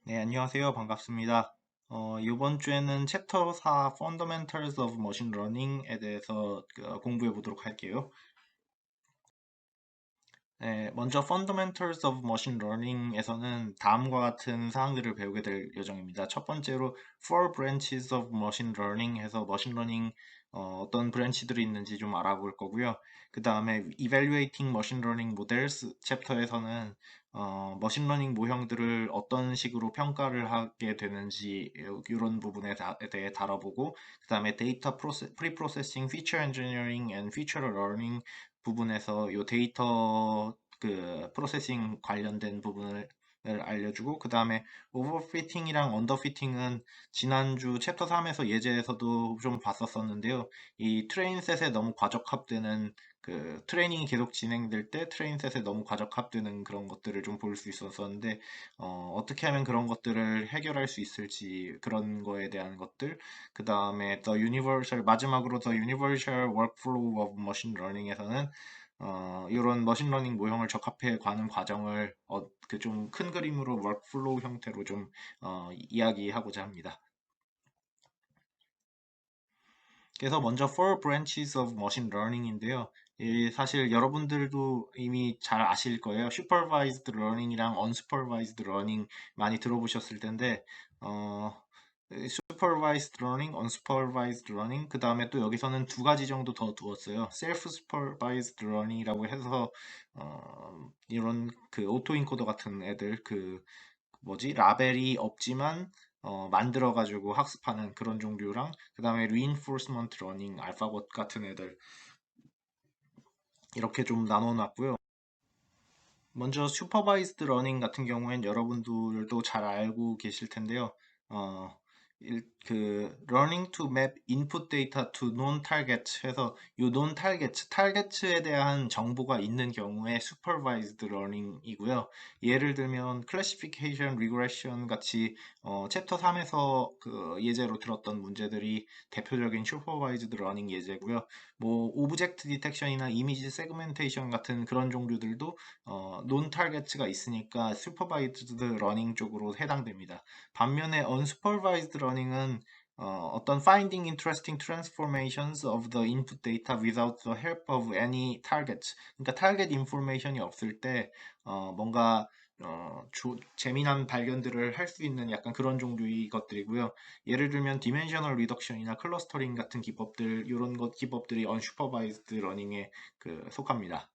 네, 안녕하세요. 반갑습니다. 이번 주에는 챕터 4 Fundamentals of Machine Learning에 대해서 공부해 보도록 할게요. 네, 먼저 Fundamentals of Machine Learning에서는 다음과 같은 사항들을 배우게 될 예정입니다. 첫 번째로 Four Branches of Machine Learning 해서 머신 러닝 어떤 브랜치들이 있는지 좀 알아볼 거고요. 그 다음에 Evaluating Machine Learning Models 챕터에서는 머신 러닝 모형들을 어떤 식으로 평가를 하게 되는지 이런 부분에 대해 다뤄보고 그 다음에 데이터 프리프로세싱, 피처 엔지니어링 앤 피처 러닝 부분에서 요 데이터 프로세싱 관련된 부분을 알려주고 그 다음에 오버피팅이랑 언더피팅은 지난주 챕터 3에서 예제에서도 좀 봤었었는데요. 이 트레인셋에 너무 과적합되는 트레이닝이 계속 진행될 때 트레인셋에 너무 과적합되는 그런 것들을 좀 볼 수 있었었는데 어떻게 하면 그런 것들을 해결할 수 있을지 그런 거에 대한 것들 그 다음에 마지막으로 The Universal Workflow of Machine Learning에서는 이런 머신러닝 모형을 적합해 가는 과정을 그 좀 큰 그림으로 workflow 형태로 좀 이야기하고자 합니다. 그래서 먼저 Four Branches of Machine Learning인데요. 사실 여러분들도 이미 잘 아실 거예요. Supervised Learning이랑 Unsupervised Learning 많이 들어보셨을 텐데 어, Supervised Learning, Unsupervised Learning 그 다음에 또 여기서는 두 가지 정도 더 두었어요. Self-Supervised Learning이라고 해서 이런 오토 인코더 같은 애들 뭐지 라벨이 없지만 만들어가지고 학습하는 그런 종류랑 그 다음에 reinforcement learning, 알파고 같은 애들 이렇게 좀 나눠놨고요. 먼저 supervised learning 같은 경우엔 여러분들도 잘 알고 계실 텐데요. 어, learning to map input data to known targets 해서 이 known targets에 대한 정보가 있는 경우에 supervised learning이고요. 예를 들면 classification, regression 같이 챕터 3에서 그 예제로 들었던 문제들이 대표적인 supervised learning 예제고요. 뭐 오브젝트 디텍션이나 이미지 세그멘테이션 같은 그런 종류들도 논 타겟가 있으니까 슈퍼바이즈드 러닝 쪽으로 해당됩니다. 반면에 unsupervised 러닝은 어떤 finding interesting transformations of the input data without the help of any targets. 그러니까 타겟 인포메이션이 없을 때 뭔가 재미난 발견들을 할 수 있는 약간 그런 종류의 것들이고요. 예를 들면 디멘셔널 리덕션이나 클러스터링 같은 기법들 이런 것 기법들이 unsupervised 러닝에 속합니다.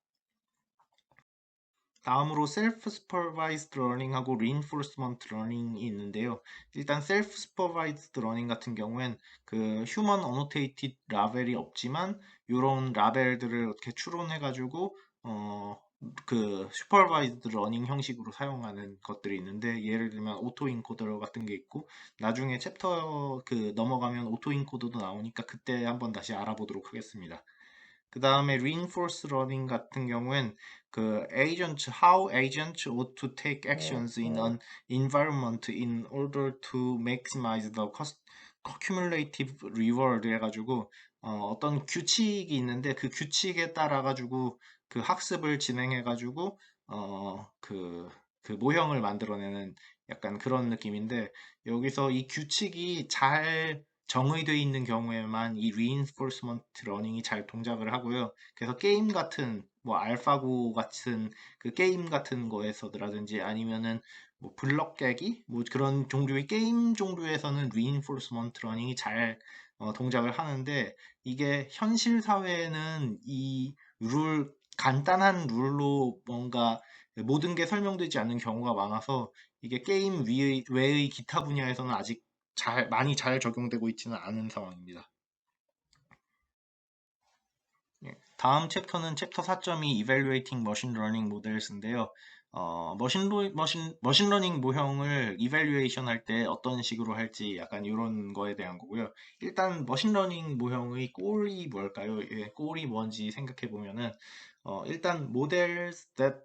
다음으로 셀프 스퍼바이즈드 러닝하고 리인포스먼트 러닝이 있는데요. 일단 셀프 스퍼바이즈드 러닝 같은 경우엔 그 휴먼 어노테이티드 라벨이 없지만 이런 라벨들을 어떻게 추론해 가지고 슈퍼바이즈드 러닝 형식으로 사용하는 것들이 있는데 예를 들면 오토 인코더 같은 게 있고 나중에 챕터 넘어가면 오토 인코더도 나오니까 그때 한번 다시 알아보도록 하겠습니다. 그 다음에 reinforce learning 같은 경우엔 how agents ought to take actions in an environment in order to maximize the cumulative reward 해가지고 어떤 규칙이 있는데 그 규칙에 따라 가지고 그 학습을 진행해가지고 어, 그, 그 모형을 만들어내는 약간 그런 느낌인데 여기서 이 규칙이 잘 정의되어 있는 경우에만 이 reinforcement learning이 잘 동작을 하고요. 그래서 게임 같은 뭐 알파고 같은 그 게임 같은 거에서라든지 아니면은 뭐 블럭 깨기 뭐 그런 종류의 게임 종류에서는 reinforcement learning이 잘 동작을 하는데 이게 현실 사회에는 이 간단한 룰로 뭔가 모든 게 설명되지 않는 경우가 많아서 이게 게임 외의 기타 분야에서는 아직 많이 잘 적용되고 있지는 않은 상황입니다. 예, 다음 챕터는 챕터 4.2 Evaluating Machine Learning Models인데요. 머신 러닝 모형을 이밸류에이션 할 때 어떤 식으로 할지 약간 이런 거에 대한 거고요. 일단 머신러닝 모형의 꼴이 뭘까요? 예, 꼴이 뭔지 생각해 보면은 일단 models that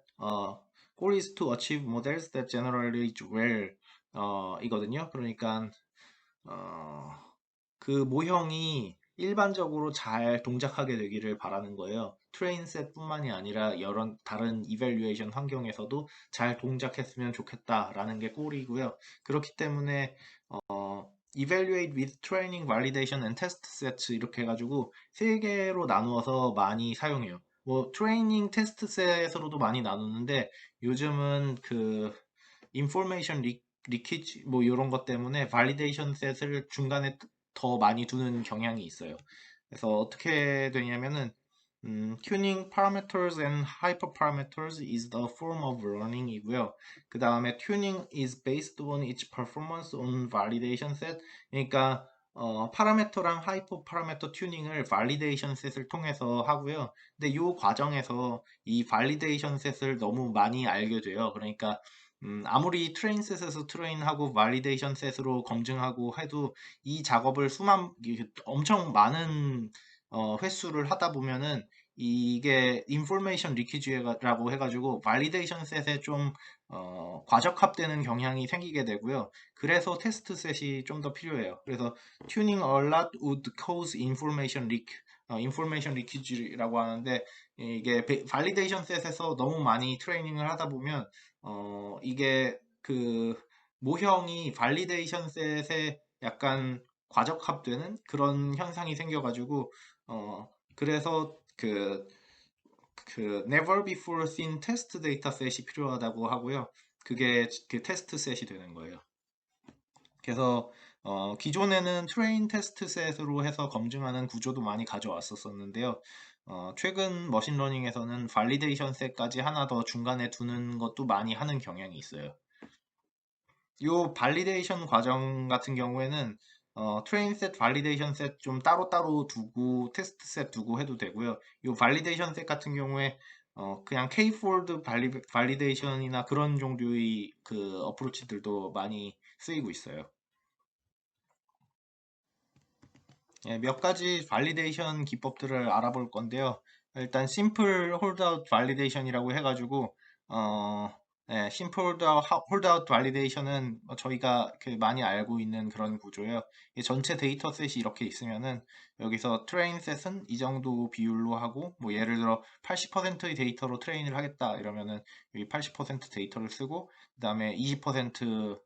goal is to achieve models that generate well 이거든요. 그러니까 어, 그 모형이 일반적으로 잘 동작하게 되기를 바라는 거예요. 트레인 셋뿐만이 아니라 여러 다른 이밸류에이션 환경에서도 잘 동작했으면 좋겠다라는 게 꼴이고요. 그렇기 때문에 evaluate with training, validation and test sets 이렇게 해가지고 세 개로 나누어서 많이 사용해요. 뭐 트레이닝 테스트 셋으로도 많이 나누는데 요즘은 그 인포메이션 리키지 뭐 이런 것 때문에 발리데이션 셋을 중간에 더 많이 두는 경향이 있어요. 그래서 어떻게 되냐면은 tuning parameters and hyperparameters is the form of learning이고요. 그 다음에 tuning is based on its performance on validation set. 그러니까 파라메터랑 하이퍼 파라메터 튜닝을 발리데이션 셋을 통해서 하고요. 근데 이 과정에서 이 발리데이션 셋을 너무 많이 알게 돼요. 그러니까 아무리 트레인 셋에서 트레인하고 발리데이션 셋으로 검증하고 해도 이 작업을 엄청 많은 횟수를 하다 보면은 이게 인포메이션 리키지라고 해가지고 발리데이션 셋에 좀 과적합되는 경향이 생기게 되고요. 그래서 테스트 셋이 좀 더 필요해요. 그래서 tuning a lot would cause information leak, 인포메이션 리키지라고 하는데 이게 발리데이션 셋에서 너무 많이 트레이닝을 하다 보면 이게 그 모형이 발리데이션 셋에 약간 과적합되는 그런 현상이 생겨가지고 그래서 그 never before seen test data 셋이 필요하다고 하고요. 그게 그 테스트 셋이 되는 거예요. 그래서 기존에는 트레인 테스트 셋으로 해서 검증하는 구조도 많이 가져왔었는데요. 최근 머신러닝에서는 발리데이션 셋까지 하나 더 중간에 두는 것도 많이 하는 경향이 있어요. 요 발리데이션 과정 같은 경우에는 트레인 셋, 발리데이션 셋 좀 따로따로 두고 테스트 셋 두고 해도 되고요. 요 발리데이션 셋 같은 경우에 그냥 K-폴드 발리데이션이나 그런 종류의 그 어프로치들도 많이 쓰이고 있어요. 예, 몇 가지 발리데이션 기법들을 알아볼 건데요. 일단 심플 홀드아웃 발리데이션이라고 해가지고 심플 홀드아웃 발리데이션은 저희가 그 많이 알고 있는 그런 구조예요. 이 전체 데이터 셋이 이렇게 있으면은 여기서 트레인 셋은 이 정도 비율로 하고 뭐 예를 들어 80%의 데이터로 트레인을 하겠다 이러면은 여기 80% 데이터를 쓰고 그다음에 20%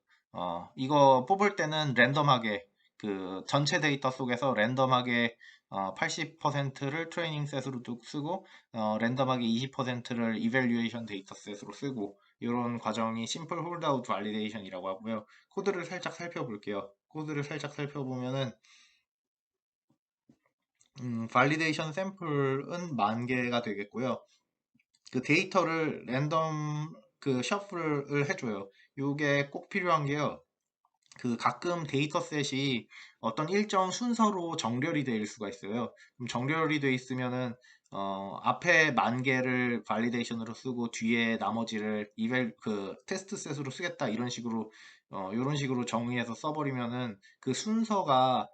이거 뽑을 때는 랜덤하게 그 전체 데이터 속에서 랜덤하게 80%를 트레이닝 셋으로 쓰고 랜덤하게 20%를 이밸류에이션 데이터 셋으로 쓰고 이런 과정이 심플 홀드아웃 발리데이션이라고 하고요. 코드를 살짝 살펴볼게요. 코드를 살짝 살펴보면은 발리데이션 샘플은 10,000개가 되겠고요. 그 데이터를 랜덤 그 셔플을 해줘요. 이게 꼭 필요한 게요. 그 가끔 데이터셋이 어떤 일정 순서로 정렬이 될 수가 있어요. 그럼 정렬이 돼 있으면은 앞에 10,000개를 발리데이션으로 쓰고 뒤에 나머지를 그 테스트 셋으로 쓰겠다 이런 식으로 정의해서 써버리면은 그 순서가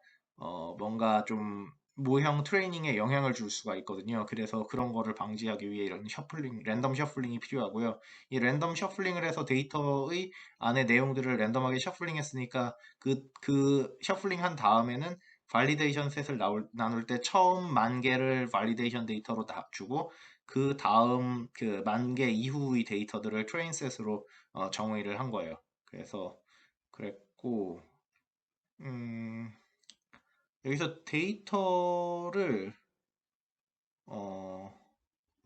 뭔가 좀 모형 트레이닝에 영향을 줄 수가 있거든요. 그래서 그런 거를 방지하기 위해 이런 랜덤 셔플링이 필요하고요. 이 랜덤 셔플링을 해서 데이터의 안에 내용들을 랜덤하게 셔플링 했으니까 그 셔플링 한 다음에는 발리데이션 셋을 나눌 때 처음 10,000개를 발리데이션 데이터로 주고 그 다음 그 10,000개 이후의 데이터들을 트레인 셋으로 정의를 한 거예요. 그래서 그랬고 음, 여기서 데이터를 어,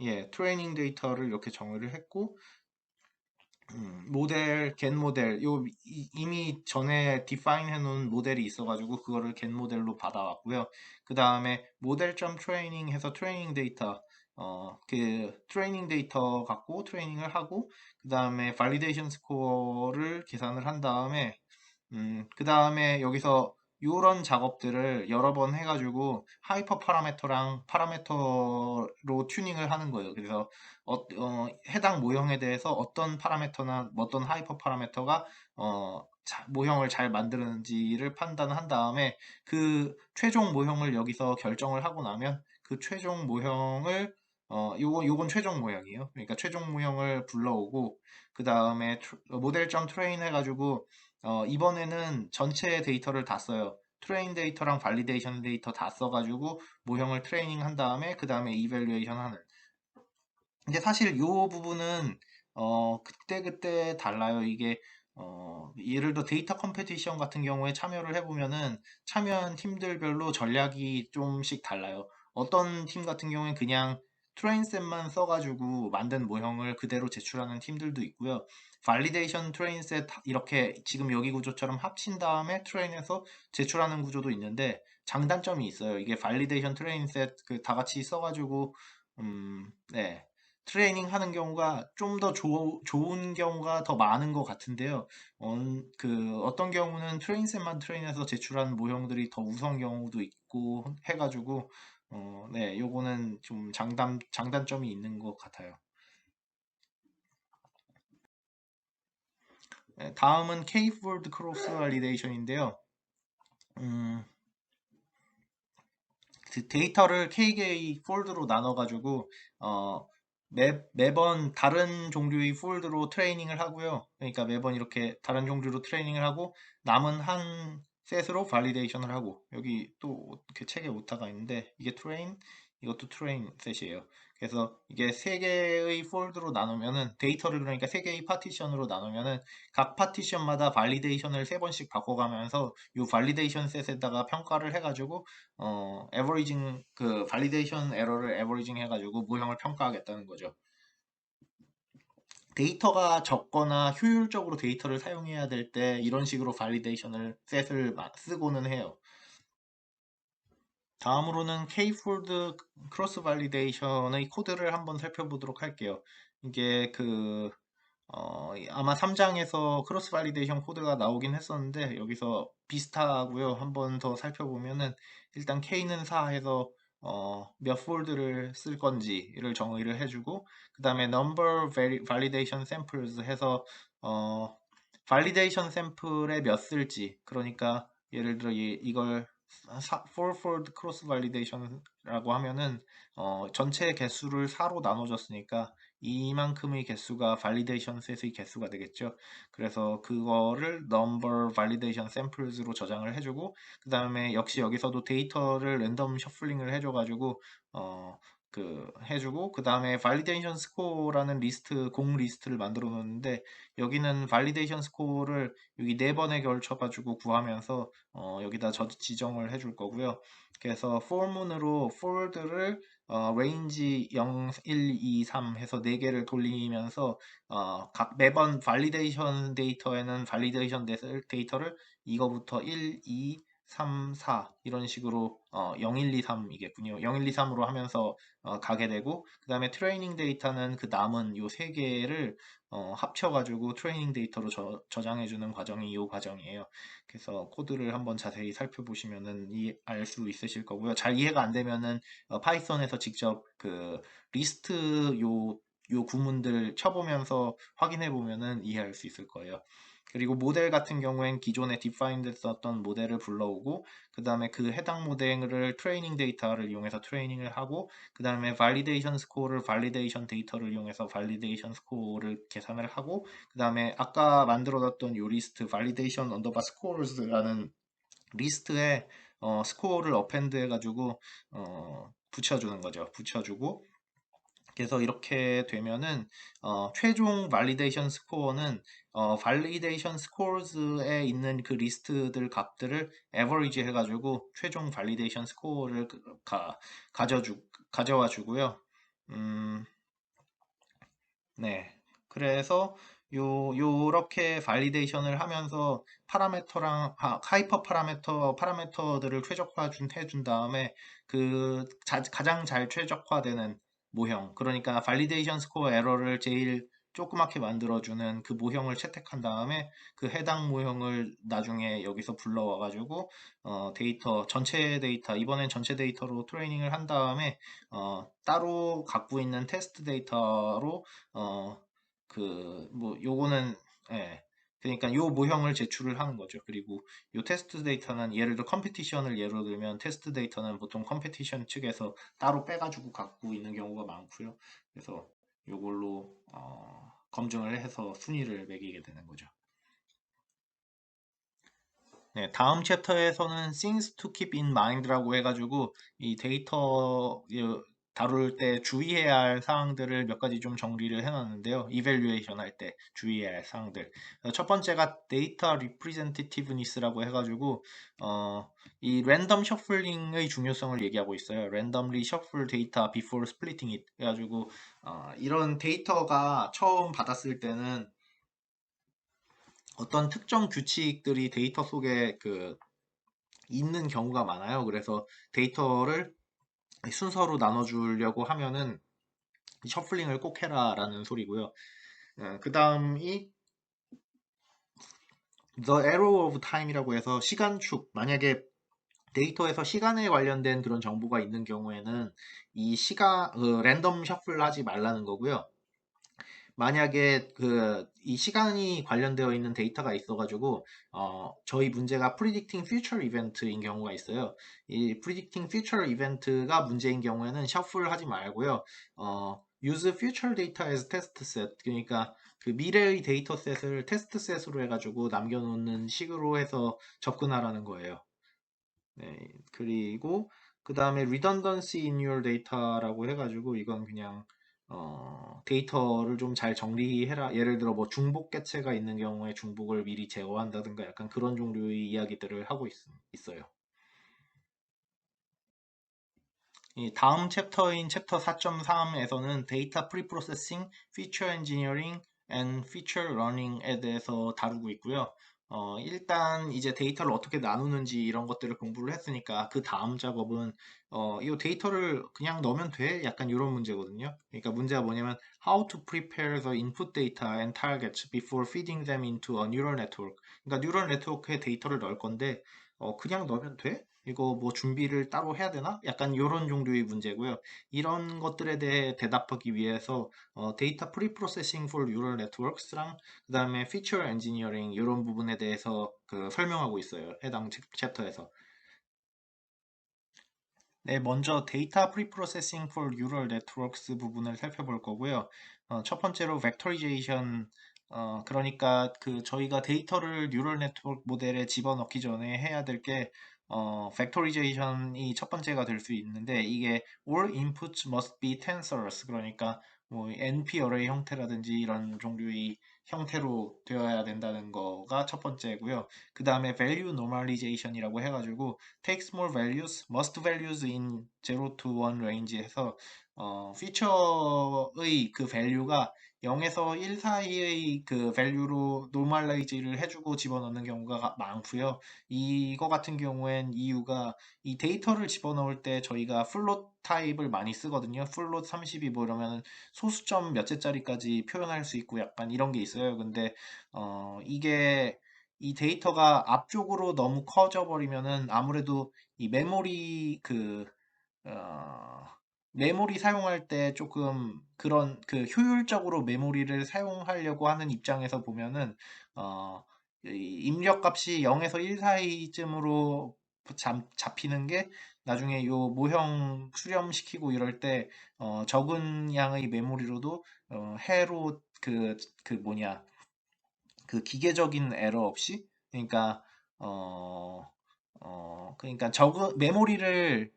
예, 트레이닝 데이터를 이렇게 정의를 했고 겟 모델, 이미 전에 디파인 해놓은 모델이 있어가지고 그거를 겟 모델로 받아왔고요. 그 다음에 모델.트레이닝 트레이닝 해서 트레이닝 데이터, 그 트레이닝 데이터 갖고 트레이닝을 하고 그 다음에 발리데이션 스코어를 계산을 한 다음에 그 다음에 여기서 이런 작업들을 여러 번 해가지고 하이퍼 파라메터랑 파라메터로 튜닝을 하는 거예요. 그래서 해당 모형에 대해서 어떤 파라메터나 어떤 하이퍼 파라메터가 모형을 잘 만드는지를 판단한 다음에 그 최종 모형을 여기서 결정을 하고 나면 그 최종 모형을 요건 최종 모형이에요. 그러니까 최종 모형을 불러오고 그 다음에 모델.트레인 트레인 해가지고 이번에는 전체 데이터를 다 써요. 트레인 데이터랑 발리데이션 데이터 다 써가지고 모형을 트레이닝 한 다음에 그 다음에 이밸류에이션 하는 근데 사실 요 부분은 그때그때 달라요. 이게 예를 들어 데이터 컴페티션 같은 경우에 참여를 해보면은 참여한 팀들별로 전략이 좀씩 달라요. 어떤 팀 같은 경우엔 그냥 트레인셋만 써가지고 만든 모형을 그대로 제출하는 팀들도 있고요. 발리데이션 트레인셋 이렇게 지금 여기 구조처럼 합친 다음에 트레인해서 제출하는 구조도 있는데 장단점이 있어요. 이게 발리데이션 트레인셋 그 다 같이 써가지고 네. 트레이닝 하는 경우가 좀 더 좋은 경우가 더 많은 것 같은데요. 어떤 경우는 트레인셋만 트레인해서 제출한 모형들이 더 우선 경우도 있고 해가지고, 네, 요거는 좀 장단점이 있는 것 같아요. 네, 다음은 K-fold 크로스 발리데이션인데요. 음, 그 데이터를 KK 폴드로 나눠가지고 매번 다른 종류의 폴드로 트레이닝을 하고요. 그러니까 매번 이렇게 다른 종류로 트레이닝을 하고 남은 한 셋으로 발리데이션을 하고 여기 또 그 책에 오타가 있는데 이게 트레인 이것도 트레인 셋이에요. 그래서 이게 세 개의 폴드로 나누면은 데이터를 그러니까 세 개의 파티션으로 나누면은 각 파티션마다 발리데이션을 세 번씩 바꿔가면서 이 발리데이션 셋에다가 평가를 해가지고 에버리징 그 발리데이션 에러를 에버리징 해가지고 모형을 평가하겠다는 거죠. 데이터가 적거나 효율적으로 데이터를 사용해야 될 때 이런 식으로 발리데이션을 셋을 쓰고는 해요. 다음으로는 K-폴드 크로스 발리데이션의 코드를 한번 살펴보도록 할게요. 이게 아마 3장에서 크로스 발리데이션 코드가 나오긴 했었는데 여기서 비슷하고요. 한번 더 살펴보면은 일단 K는 4 해서 몇 폴드를 쓸 건지를 정의를 해주고 그 다음에 number validation samples 해서 어, validation sample에 몇 쓸지 그러니까 예를 들어 이걸 4fold cross validation라고 하면은 전체 개수를 4로 나눠줬으니까 이만큼의 개수가 validation 셋의 개수가 되겠죠. 그래서 그거를 number validation samples로 저장을 해주고 그 다음에 역시 여기서도 데이터를 랜덤 셔플링을 해줘가지고 해주고 그 다음에 validation score라는 리스트 공 리스트를 만들어 놓는데 여기는 validation score를 여기 네 번에 걸쳐가지고 구하면서 여기다 지정을 해줄 거고요. 그래서 for문으로 fold를 range 0, 1, 2, 3 해서 4개를 돌리면서 각 매번 validation 데이터에는 validation 데이터를 이거부터 1, 2, 3, 4 이런 식으로 0, 1, 2, 3이겠군요. 0, 1, 2, 3으로 하면서 가게 되고 그 다음에 트레이닝 데이터는 그 남은 요 세 개를 합쳐가지고 트레이닝 데이터로 저장해주는 과정이 이 과정이에요. 그래서 코드를 한번 자세히 살펴보시면은 알 수 있으실 거고요. 잘 이해가 안 되면은 파이썬에서 직접 그 리스트 요 구문들 쳐보면서 확인해 보면은 이해할 수 있을 거예요. 그리고 모델 같은 경우엔 기존에 디파인드 썼던 모델을 불러오고 그 다음에 그 해당 모델을 트레이닝 데이터를 이용해서 트레이닝을 하고 그 다음에 발리데이션 스코어를 발리데이션 데이터를 이용해서 발리데이션 스코어를 계산을 하고 그 다음에 아까 만들어놨던 요 리스트 발리데이션 언더바 스코어스라는 리스트에 스코어를 어펜드 해가지고 붙여주는 거죠. 붙여주고 그래서 이렇게 되면은 최종 발리데이션 스코어는 발리데이션 스코어즈에 있는 그 리스트들 값들을 에버리지 해가지고 최종 발리데이션 스코어를 가져와 주고요. 음, 네. 그래서 요렇게 발리데이션을 하면서 파라메터랑 하이퍼 파라메터들을 해준 다음에 가장 잘 최적화되는 모형 그러니까 발리데이션 스코어 에러를 제일 조그맣게 만들어주는 그 모형을 채택한 다음에 그 해당 모형을 나중에 여기서 불러와 가지고 전체 데이터 이번엔 전체 데이터로 트레이닝을 한 다음에 따로 갖고 있는 테스트 데이터로 요거는, 예. 그러니까 요 모형을 제출을 하는 거죠. 그리고 요 테스트 데이터는 예를 들어 컴페티션을 예로 들면 테스트 데이터는 보통 컴페티션 측에서 따로 빼가지고 갖고 있는 경우가 많고요. 그래서 요걸로 검증을 해서 순위를 매기게 되는 거죠. 네, 다음 챕터에서는 things to keep in mind라고 해가지고 이 데이터 다룰 때 주의해야 할 사항들을 몇 가지 좀 정리를 해놨는데요. 이밸류에이션 할 때 주의해야 할 사항들. 첫 번째가 데이터 리프레젠테이티브니스라고 해가지고 이 랜덤 셔플링의 중요성을 얘기하고 있어요. randomly shuffle data before splitting it. 그래가지고 이런 데이터가 처음 받았을 때는 어떤 특정 규칙들이 데이터 속에 있는 경우가 많아요. 그래서 데이터를 순서로 나눠주려고 하면은 셔플링을 꼭 해라라는 소리고요. 그 다음이 The Arrow of Time이라고 해서 시간축. 만약에 데이터에서 시간에 관련된 그런 정보가 있는 경우에는 이 랜덤 셔플 하지 말라는 거고요. 만약에 이 시간이 관련되어 있는 데이터가 있어가지고 저희 문제가 predicting future event인 경우가 있어요. 이 predicting future event가 문제인 경우에는 셔플 하지 말고요. use future data as test set. 그러니까 그 미래의 데이터셋을 테스트셋으로 해가지고 남겨놓는 식으로 해서 접근하라는 거예요. 네, 그리고 그 다음에 redundancy in your data라고 해가지고 이건 그냥 데이터를 좀 잘 정리해라. 예를 들어 뭐 중복 개체가 있는 경우에 중복을 미리 제거한다든가 약간 그런 종류의 이야기들을 하고 있어요. 이 다음 챕터인 챕터 4.3에서는 데이터 프리프로세싱, 피처 엔지니어링, and feature learning에 대해서 다루고 있고요. 일단 이제 데이터를 어떻게 나누는지 이런 것들을 공부를 했으니까 그 다음 작업은 이 데이터를 그냥 넣으면 돼? 약간 이런 문제거든요. 그러니까 문제가 뭐냐면 how to prepare the input data and targets before feeding them into a neural network. 그러니까 뉴럴 네트워크에 데이터를 넣을 건데 그냥 넣으면 돼? 이거 뭐 준비를 따로 해야 되나? 약간 이런 종류의 문제고요. 이런 것들에 대해 대답하기 위해서 데이터 프리프로세싱 for neural networks랑 그 다음에 feature engineering 이런 부분에 대해서 설명하고 있어요. 해당 챕터에서. 네, 먼저 데이터 프리프로세싱 for neural networks 부분을 살펴볼 거고요. 첫 번째로 벡터리제이션 그러니까 저희가 데이터를 뉴럴 네트워크 모델에 집어넣기 전에 해야 될 게 벡터리제이션이 첫 번째가 될 수 있는데 이게 all inputs must be tensors 그러니까 뭐 NP 어레이 형태라든지 이런 종류의 형태로 되어야 된다는 거가 첫 번째고요. 그 다음에 value normalization이라고 해가지고 take small values, must values in 0 to 1 range 해서 피처의 그 value가 0에서 1 사이의 그 value로 normalize를 해주고 집어넣는 경우가 많고요. 이거 같은 경우엔 이유가 이 데이터를 집어넣을 때 저희가 플롯 타입을 많이 쓰거든요. 플롯 32 뭐 이러면 소수점 몇 개짜리까지 표현할 수 있고 약간 이런 게 있어요. 근데 이게 이 데이터가 앞쪽으로 너무 커져 버리면은 아무래도 이 어, 메모리 사용할 때 조금 그런 효율적으로 메모리를 사용하려고 하는 입장에서 보면은 이 입력 값이 0에서 1 사이쯤으로 잡히는 게 나중에 요 모형 수렴시키고 이럴 때 적은 양의 메모리로도 해로 뭐냐 기계적인 에러 없이 그러니까 그러니까 적은 메모리를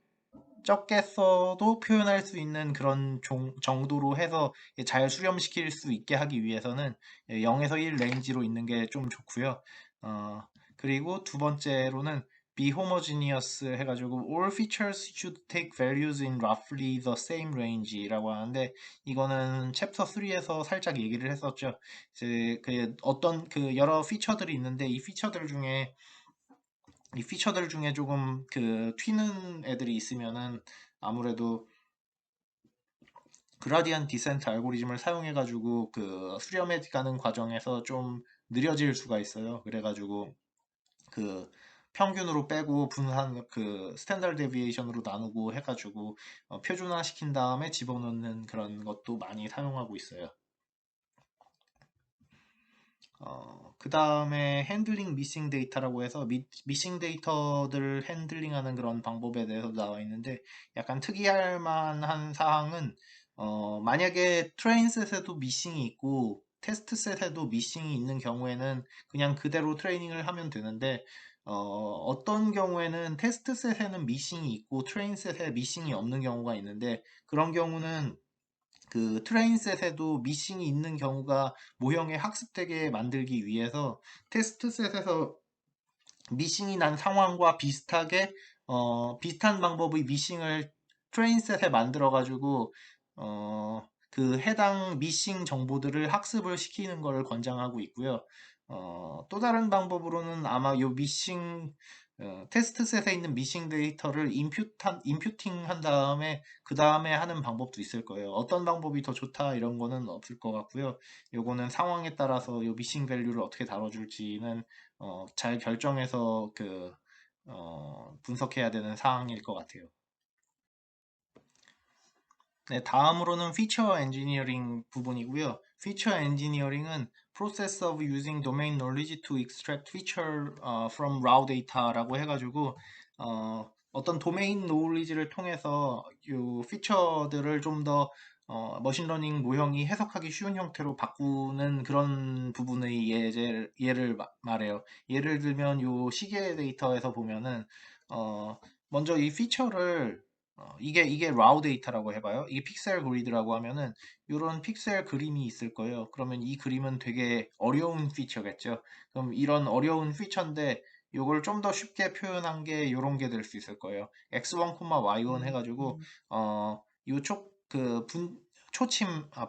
적게 써도 표현할 수 있는 그런 정도로 해서 잘 수렴시킬 수 있게 하기 위해서는 0에서 1 레인지로 있는 게 좀 좋고요. 어, 그리고 두 번째로는 be homogeneous 해가지고 all features should take values in roughly the same range라고 하는데 이거는 챕터 3에서 살짝 얘기를 했었죠. 이제 어떤 여러 피처들이 있는데 이 피처들 중에 조금 튀는 애들이 있으면은 아무래도 그라디언트 디센트 알고리즘을 사용해가지고 수렴해 가는 과정에서 좀 느려질 수가 있어요. 그래가지고 그 평균으로 빼고 분산 스탠다드 데비에이션으로 나누고 해가지고 표준화 시킨 다음에 집어넣는 그런 것도 많이 사용하고 있어요. 그 다음에 핸들링 미싱 데이터라고 해서 미싱 데이터들을 핸들링하는 그런 방법에 대해서 나와 있는데 약간 특이할 만한 사항은 만약에 트레인 셋에도 미싱이 있고 테스트 셋에도 미싱이 있는 경우에는 그냥 그대로 트레이닝을 하면 되는데 어떤 경우에는 테스트 셋에는 미싱이 있고 트레인 셋에 미싱이 없는 경우가 있는데 그런 경우는 그 트레인 셋에도 미싱이 있는 경우가 모형에 학습되게 만들기 위해서 테스트 셋에서 미싱이 난 상황과 비슷하게 비슷한 방법의 미싱을 트레인셋에 만들어 가지고 그 해당 미싱 정보들을 학습을 시키는 것을 권장하고 있고요. 또 다른 방법으로는 아마 요 미싱 테스트셋에 있는 미싱 데이터를 인퓨팅 한 다음에 그 다음에 하는 방법도 있을 거예요. 어떤 방법이 더 좋다 이런 거는 없을 것 같고요. 요거는 상황에 따라서 요 미싱 밸류를 어떻게 다뤄줄지는 잘 결정해서 분석해야 되는 사항일 것 같아요. 네, 다음으로는 피처 엔지니어링 부분이고요. 피처 엔지니어링은 process of using domain knowledge to extract feature from raw data라고 해가지고 어떤 도메인 노리지를 통해서 이 피처들을 좀 더 머신러닝 모형이 해석하기 쉬운 형태로 바꾸는 그런 부분의 예를 말해요. 예를 들면 이 시계 데이터에서 보면은 먼저 이 피처를 이게 raw 데이터라고 해봐요. 이게 픽셀 그리드라고 하면은 이런 픽셀 그림이 있을 거예요. 그러면 이 그림은 되게 어려운 피처겠죠. 그럼 이런 어려운 피처인데 이걸 좀 더 쉽게 표현한 게 이런 게 될 수 있을 거예요. x1, y1 해가지고 요촉그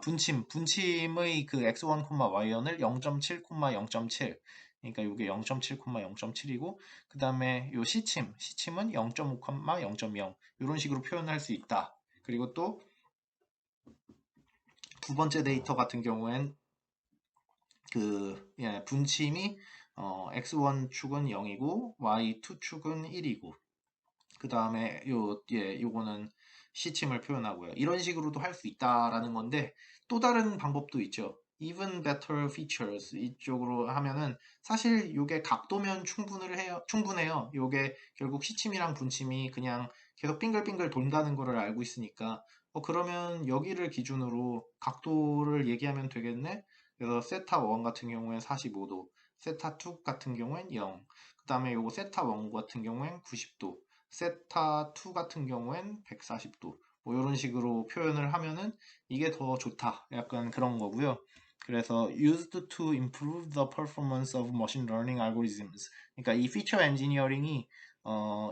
분침의 그 x1, y1을 0.7, 0.7 그러니까 이게 0.7, 0.7이고 그 다음에 요 시침은 0.5, 0.0 이런 식으로 표현할 수 있다. 그리고 또 두 번째 데이터 같은 경우엔 분침이 x1 축은 0이고 y2 축은 1이고 그 다음에 요거는 시침을 표현하고요. 이런 식으로도 할 수 있다라는 건데 또 다른 방법도 있죠. Even better features 이쪽으로 하면은 사실 요게 각도면 충분해요. 요게 결국 시침이랑 분침이 그냥 계속 빙글빙글 돈다는 거를 알고 있으니까 그러면 여기를 기준으로 각도를 얘기하면 되겠네. 그래서 세타 1 같은 경우엔 45도, 세타 2 같은 경우엔 0, 그 다음에 요거 세타 1 같은 경우엔 90도, 세타 2 같은 경우엔 140도 뭐 이런 식으로 표현을 하면은 이게 더 좋다 약간 그런 거고요. 그래서 used to improve the performance of machine learning algorithms 그러니까 이 피처 엔지니어링이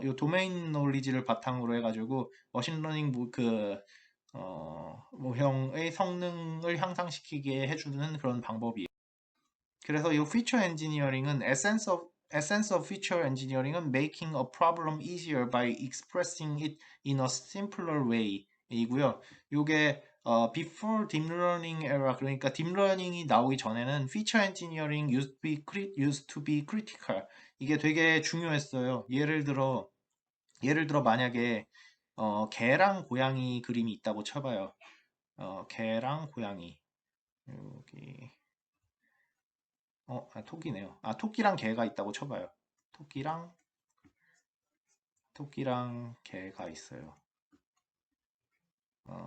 이 도메인 노리지를 바탕으로 해가지고 머신러닝 모형의 성능을 향상시키게 해주는 그런 방법이에요. 그래서 이 feature engineering은 essence of feature engineering은 making a problem easier by expressing it in a simpler way 이고요. 이게 before deep learning era 그러니까 딥러닝이 나오기 전에는 feature engineering used to be critical 이게 되게 중요했어요. 예를 들어 만약에 개랑 고양이 그림이 있다고 쳐봐요. 개랑 고양이 여기 토끼네요. 토끼랑 개가 있다고 쳐봐요. 토끼랑, 토끼랑 개가 있어요.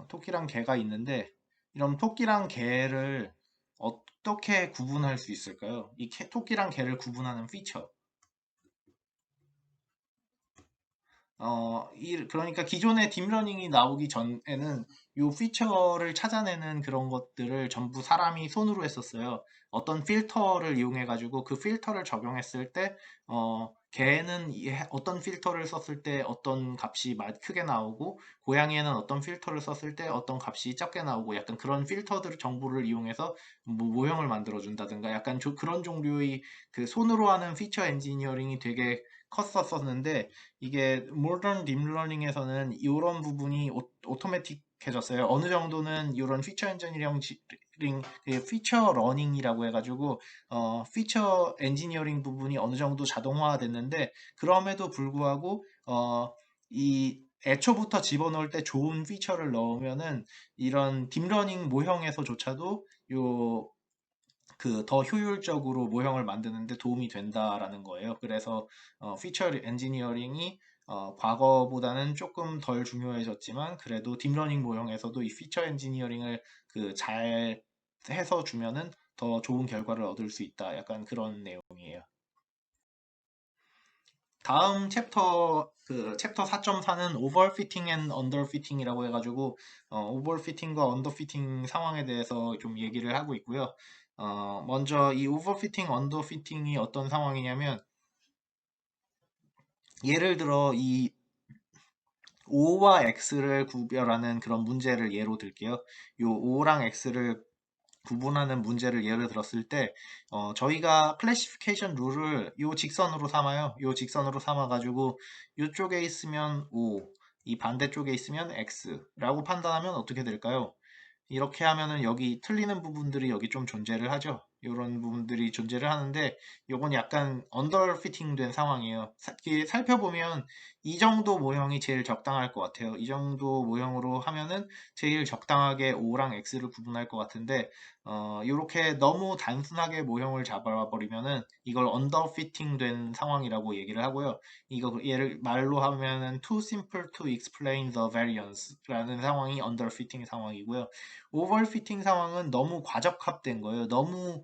토끼랑 개가 있는데, 이런 토끼랑 개를 어떻게 구분할 수 있을까요? 토끼랑 개를 구분하는 피처. 그러니까 기존의 딥러닝이 나오기 전에는 이 피처를 찾아내는 그런 것들을 전부 사람이 손으로 했었어요. 어떤 필터를 이용해가지고 그 필터를 적용했을 때, 개는 어떤 필터를 썼을 때 어떤 값이 크게 나오고, 고양이에는 어떤 필터를 썼을 때 어떤 값이 적게 나오고, 약간 그런 필터들 정보를 이용해서 뭐 모형을 만들어준다든가, 약간 그런 종류의 그 손으로 하는 피처 엔지니어링이 되게 컸었었는데, 이게 모던 딥러닝에서는 이런 부분이 오토매틱해졌어요. 어느 정도는 이런 피처 엔지니어링, 피처 러닝이라고 해가지고 피처 엔지니어링 부분이 어느 정도 자동화됐는데 그럼에도 불구하고 이 애초부터 집어넣을 때 좋은 피처를 넣으면은 이런 딥러닝 모형에서조차도 요 더 효율적으로 모형을 만드는데 도움이 된다라는 거예요. 그래서 피처 엔지니어링이 과거보다는 조금 덜 중요해졌지만 그래도 딥러닝 모형에서도 이 피처 엔지니어링을 잘 해서 주면은 더 좋은 결과를 얻을 수 있다. 약간 그런 내용이에요. 다음 챕터 4.4는 오버피팅 앤 언더피팅이라고 해가지고 오버피팅과 언더피팅 상황에 대해서 좀 얘기를 하고 있고요. 먼저 이 오버피팅, 언더피팅이 어떤 상황이냐면 예를 들어 이 O와 X를 구별하는 그런 문제를 예로 들게요. 요 O랑 X를 구분하는 문제를 예를 들었을 때 저희가 클래시피케이션 룰을 요 직선으로 삼아요. 요 직선으로 삼아가지고 요쪽에 있으면 O, 이 반대쪽에 있으면 X라고 판단하면 어떻게 될까요? 이렇게 하면은 여기 틀리는 부분들이 여기 좀 존재를 하죠. 이런 부분들이 존재를 하는데 요건 약간 언더피팅 된 상황이에요. 이렇게 살펴보면 이 정도 모형이 제일 적당할 것 같아요. 이 정도 모형으로 하면은 제일 적당하게 O랑 X를 구분할 것 같은데 이렇게 너무 단순하게 모형을 잡아버리면은 이걸 언더피팅 된 상황이라고 얘기를 하고요. 이거 예를 말로 하면은 too simple to explain the variance라는 상황이 언더피팅 상황이고요. 오버피팅 상황은 너무 과적합된 거예요. 너무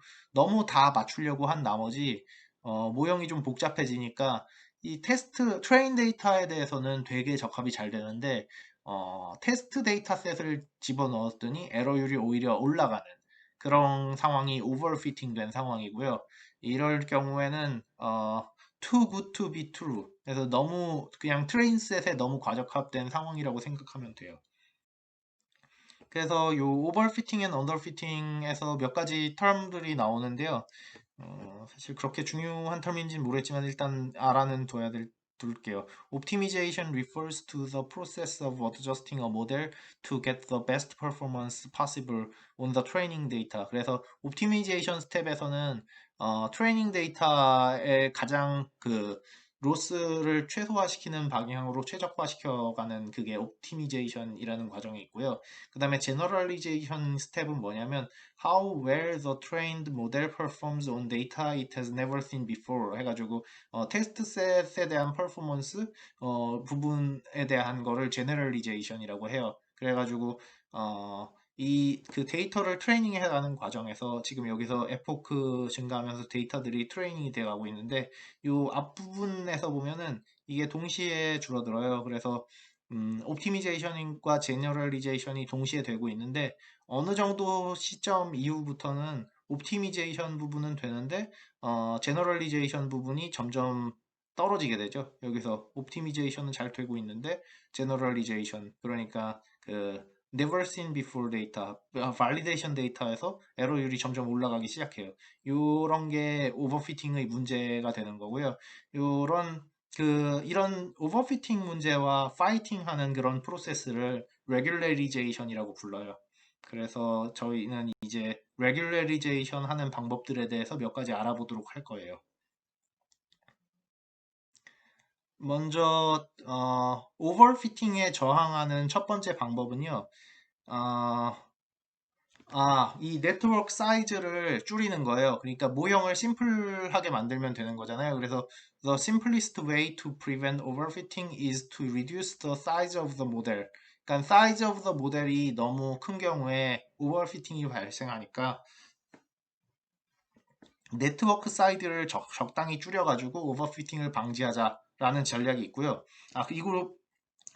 다 맞추려고 한 나머지 모형이 좀 복잡해지니까 이 트레인 데이터에 대해서는 되게 적합이 잘 되는데 테스트 데이터셋을 집어넣었더니 에러율이 오히려 올라가는 그런 상황이 오버피팅 된 상황이고요. 이럴 경우에는 too good to be true. 그래서 너무 그냥 트레인 셋에 너무 과적합된 상황이라고 생각하면 돼요. 그래서 요 오버피팅 앤 언더피팅에서 몇 가지 term들이 나오는데요. 사실 그렇게 중요한 term인지는 모르겠지만 일단 알아는 둘게요. Optimization refers to the process of adjusting a model to get the best performance possible on the training data. 그래서 optimization 스텝에서는 트레이닝 데이터의 가장 로스를 최소화시키는 방향으로 최적화시켜가는 그게 옵티미제이션이라는 과정이 있고요. 그 다음에 제너럴리제이션 스텝은 뭐냐면 How well the trained model performs on data it has never seen before 해가지고 테스트 셋에 대한 퍼포먼스 부분에 대한 거를 제너럴리제이션이라고 해요. 그래가지고 이 데이터를 트레이닝 해가는 과정에서 지금 여기서 에포크 증가하면서 데이터들이 트레이닝이 되어 가고 있는데 이 앞부분에서 보면은 이게 동시에 줄어들어요. 그래서 옵티미제이션과 제너럴리제이션이 동시에 되고 있는데 어느 정도 시점 이후부터는 옵티미제이션 부분은 되는데 제너럴리제이션 부분이 점점 떨어지게 되죠. 여기서 옵티미제이션은 잘 되고 있는데 제너럴리제이션 그러니까 never seen before 데이터, validation 데이터에서 에러율이 점점 올라가기 시작해요. 이런 게 오버피팅의 문제가 되는 거고요. 요런 이런 오버피팅 문제와 파이팅하는 그런 프로세스를 레귤레리제이션이라고 불러요. 그래서 저희는 이제 레귤레리제이션 하는 방법들에 대해서 몇 가지 알아보도록 할 거예요. 먼저 오버피팅에 저항하는 첫 번째 방법은요. 어, 이 네트워크 사이즈를 줄이는 거예요. 그러니까 모형을 심플하게 만들면 되는 거잖아요. 그래서 the simplest way to prevent overfitting is to reduce the size of the model. 그러니까 size of the model이 너무 큰 경우에 overfitting이 발생하니까 네트워크 사이즈를 적당히 줄여가지고 오버피팅을 방지하자라는 전략이 있고요. 그리고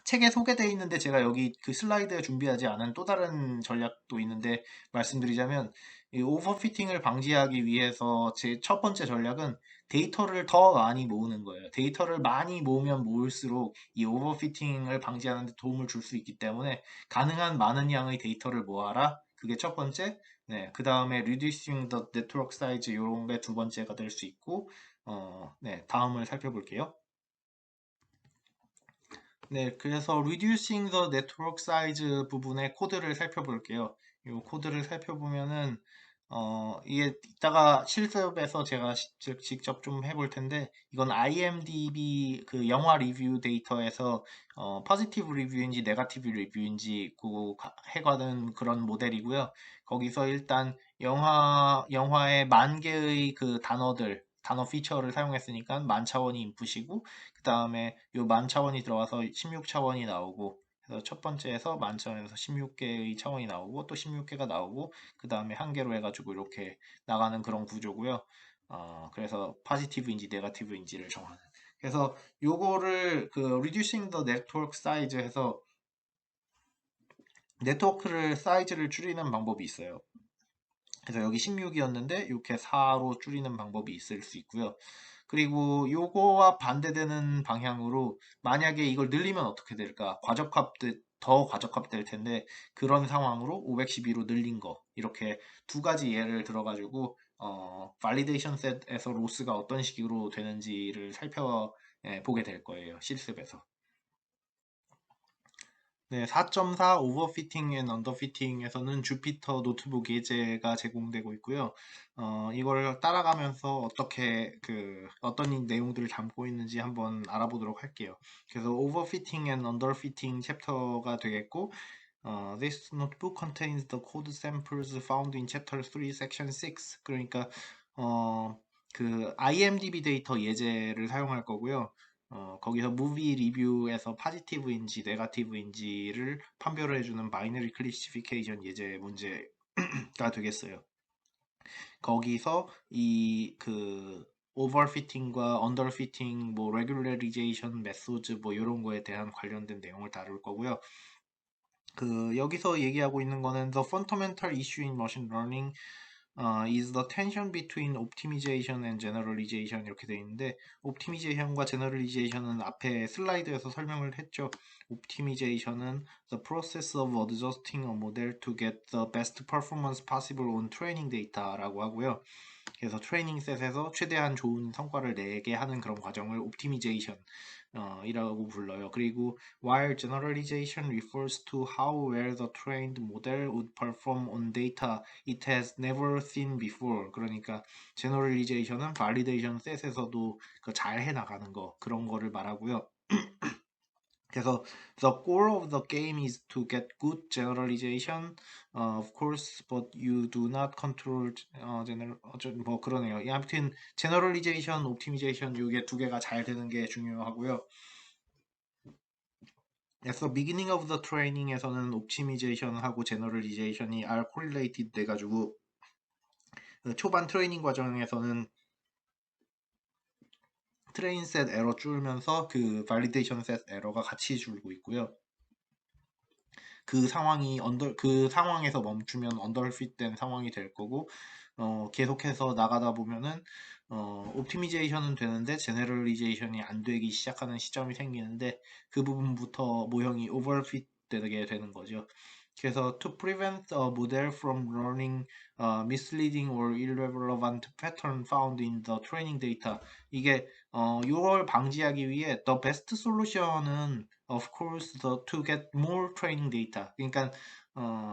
책에 소개되어 있는데 제가 여기 슬라이드에 준비하지 않은 또 다른 전략도 있는데 말씀드리자면 이 오버피팅을 방지하기 위해서 제 첫 번째 전략은 데이터를 더 많이 모으는 거예요. 데이터를 많이 모으면 모을수록 이 오버피팅을 방지하는 데 도움을 줄 수 있기 때문에 가능한 많은 양의 데이터를 모아라. 그게 첫 번째. 네, 그 다음에 reducing the network size 이런 게 두 번째가 될 수 있고 네, 다음을 살펴볼게요. 네, 그래서 reducing the network size 부분의 코드를 살펴볼게요. 이 코드를 살펴보면은 이게 이따가 실습에서 제가 직접 좀 해볼 텐데 이건 IMDb 영화 리뷰 데이터에서 포지티브 리뷰인지 네거티브 리뷰인지 해가는 그런 모델이고요. 거기서 일단 영화의 만 개의 단어 피처를 사용했으니까 만 차원이 인풋이고 그 다음에 요 만 차원이 들어와서 16 차원이 나오고 그래서 첫 번째에서 만 차원에서 16개의 차원이 나오고 또 16개가 나오고 그 다음에 한 개로 해가지고 이렇게 나가는 그런 구조고요. 그래서 포지티브인지 네거티브인지를 정하는. 그래서 요거를 그 reducing the network size 해서 네트워크를 사이즈를 줄이는 방법이 있어요. 그래서 여기 16이었는데 이렇게 4로 줄이는 방법이 있을 수 있고요. 그리고 요거와 반대되는 방향으로 만약에 이걸 늘리면 어떻게 될까? 더 과적합될 텐데 그런 상황으로 512로 늘린 거 이렇게 두 가지 예를 들어가지고 발리데이션 셋에서 로스가 어떤 식으로 되는지를 살펴보게 될 거예요. 실습에서. 네, 4.4 오버피팅 앤 언더피팅에서는 주피터 노트북 예제가 제공되고 있고요. 이걸 따라가면서 어떤 내용들을 담고 있는지 한번 알아보도록 할게요. 그래서 오버피팅 앤 언더피팅 챕터가 되겠고, This notebook contains the code samples found in chapter 3, section 6. 그러니까, IMDb 데이터 예제를 사용할 거고요. 거기서 무비 리뷰에서 파지티브인지 네거티브인지를 판별을 해주는 바이너리 클래시피케이션 예제 문제가 되겠어요. 거기서 오버피팅과 언더피팅, 뭐 레귤러리제이션 메소드 뭐 이런 거에 대한 관련된 내용을 다룰 거고요. 여기서 얘기하고 있는 거는 the fundamental issue in machine learning is the tension between optimization and generalization 이렇게 돼 있는데 optimization과 generalization은 앞에 슬라이드에서 설명을 했죠. optimization은 the process of adjusting a model to get the best performance possible on training data라고 하고요. 그래서 트레이닝 셋에서 최대한 좋은 성과를 내게 하는 그런 과정을 옵티미제이션 이라고 불러요. 그리고 while generalization refers to how well the trained model would perform on data it has never seen before. 그러니까 generalization은 validation 셋에서도 잘 해나가는 거 그런 거를 말하고요. 그래서 the goal of the game is to get good generalization, of course, but you do not control 뭐 그러네요. 아무튼 generalization, optimization 이게 두 개가 잘 되는 게 중요하고요. 그래서 beginning of the training에서는 optimization하고 generalization이 are correlated 돼가지고 초반 트레이닝 과정에서는 트레인 셋 에러 줄면서 발리데이션 셋 에러가 같이 줄고 있고요. 그 상황에서 멈추면 언더핏된 상황이 될 거고, 계속해서 나가다 보면은, 옵티미제이션은 되는데, 제너럴리제이션이 안 되기 시작하는 시점이 생기는데, 그 부분부터 모형이 오버핏 되게 되는 거죠. 그래서 to prevent a model from learning misleading or irrelevant pattern found in the training data 이게 이걸 방지하기 위해 the best solution은 of course to get more training data 그러니까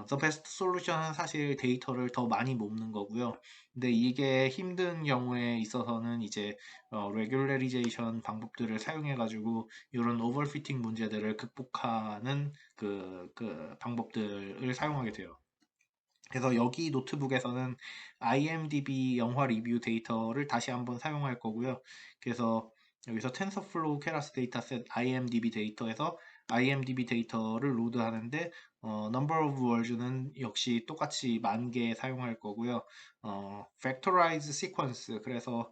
the best solution은 사실 데이터를 더 많이 모으는 거고요. 근데 이게 힘든 경우에 있어서는 이제 regularization 방법들을 사용해 가지고 이런 오버피팅 문제들을 극복하는 그 방법들을 사용하게 돼요. 그래서 여기 노트북에서는 IMDb 영화 리뷰 데이터를 다시 한번 사용할 거고요. 그래서 여기서 TensorFlow Keras 데이터셋 IMDb 데이터에서 IMDb 데이터를 로드하는데 number of words는 역시 똑같이 10,000개 사용할 거고요. factorize sequence 그래서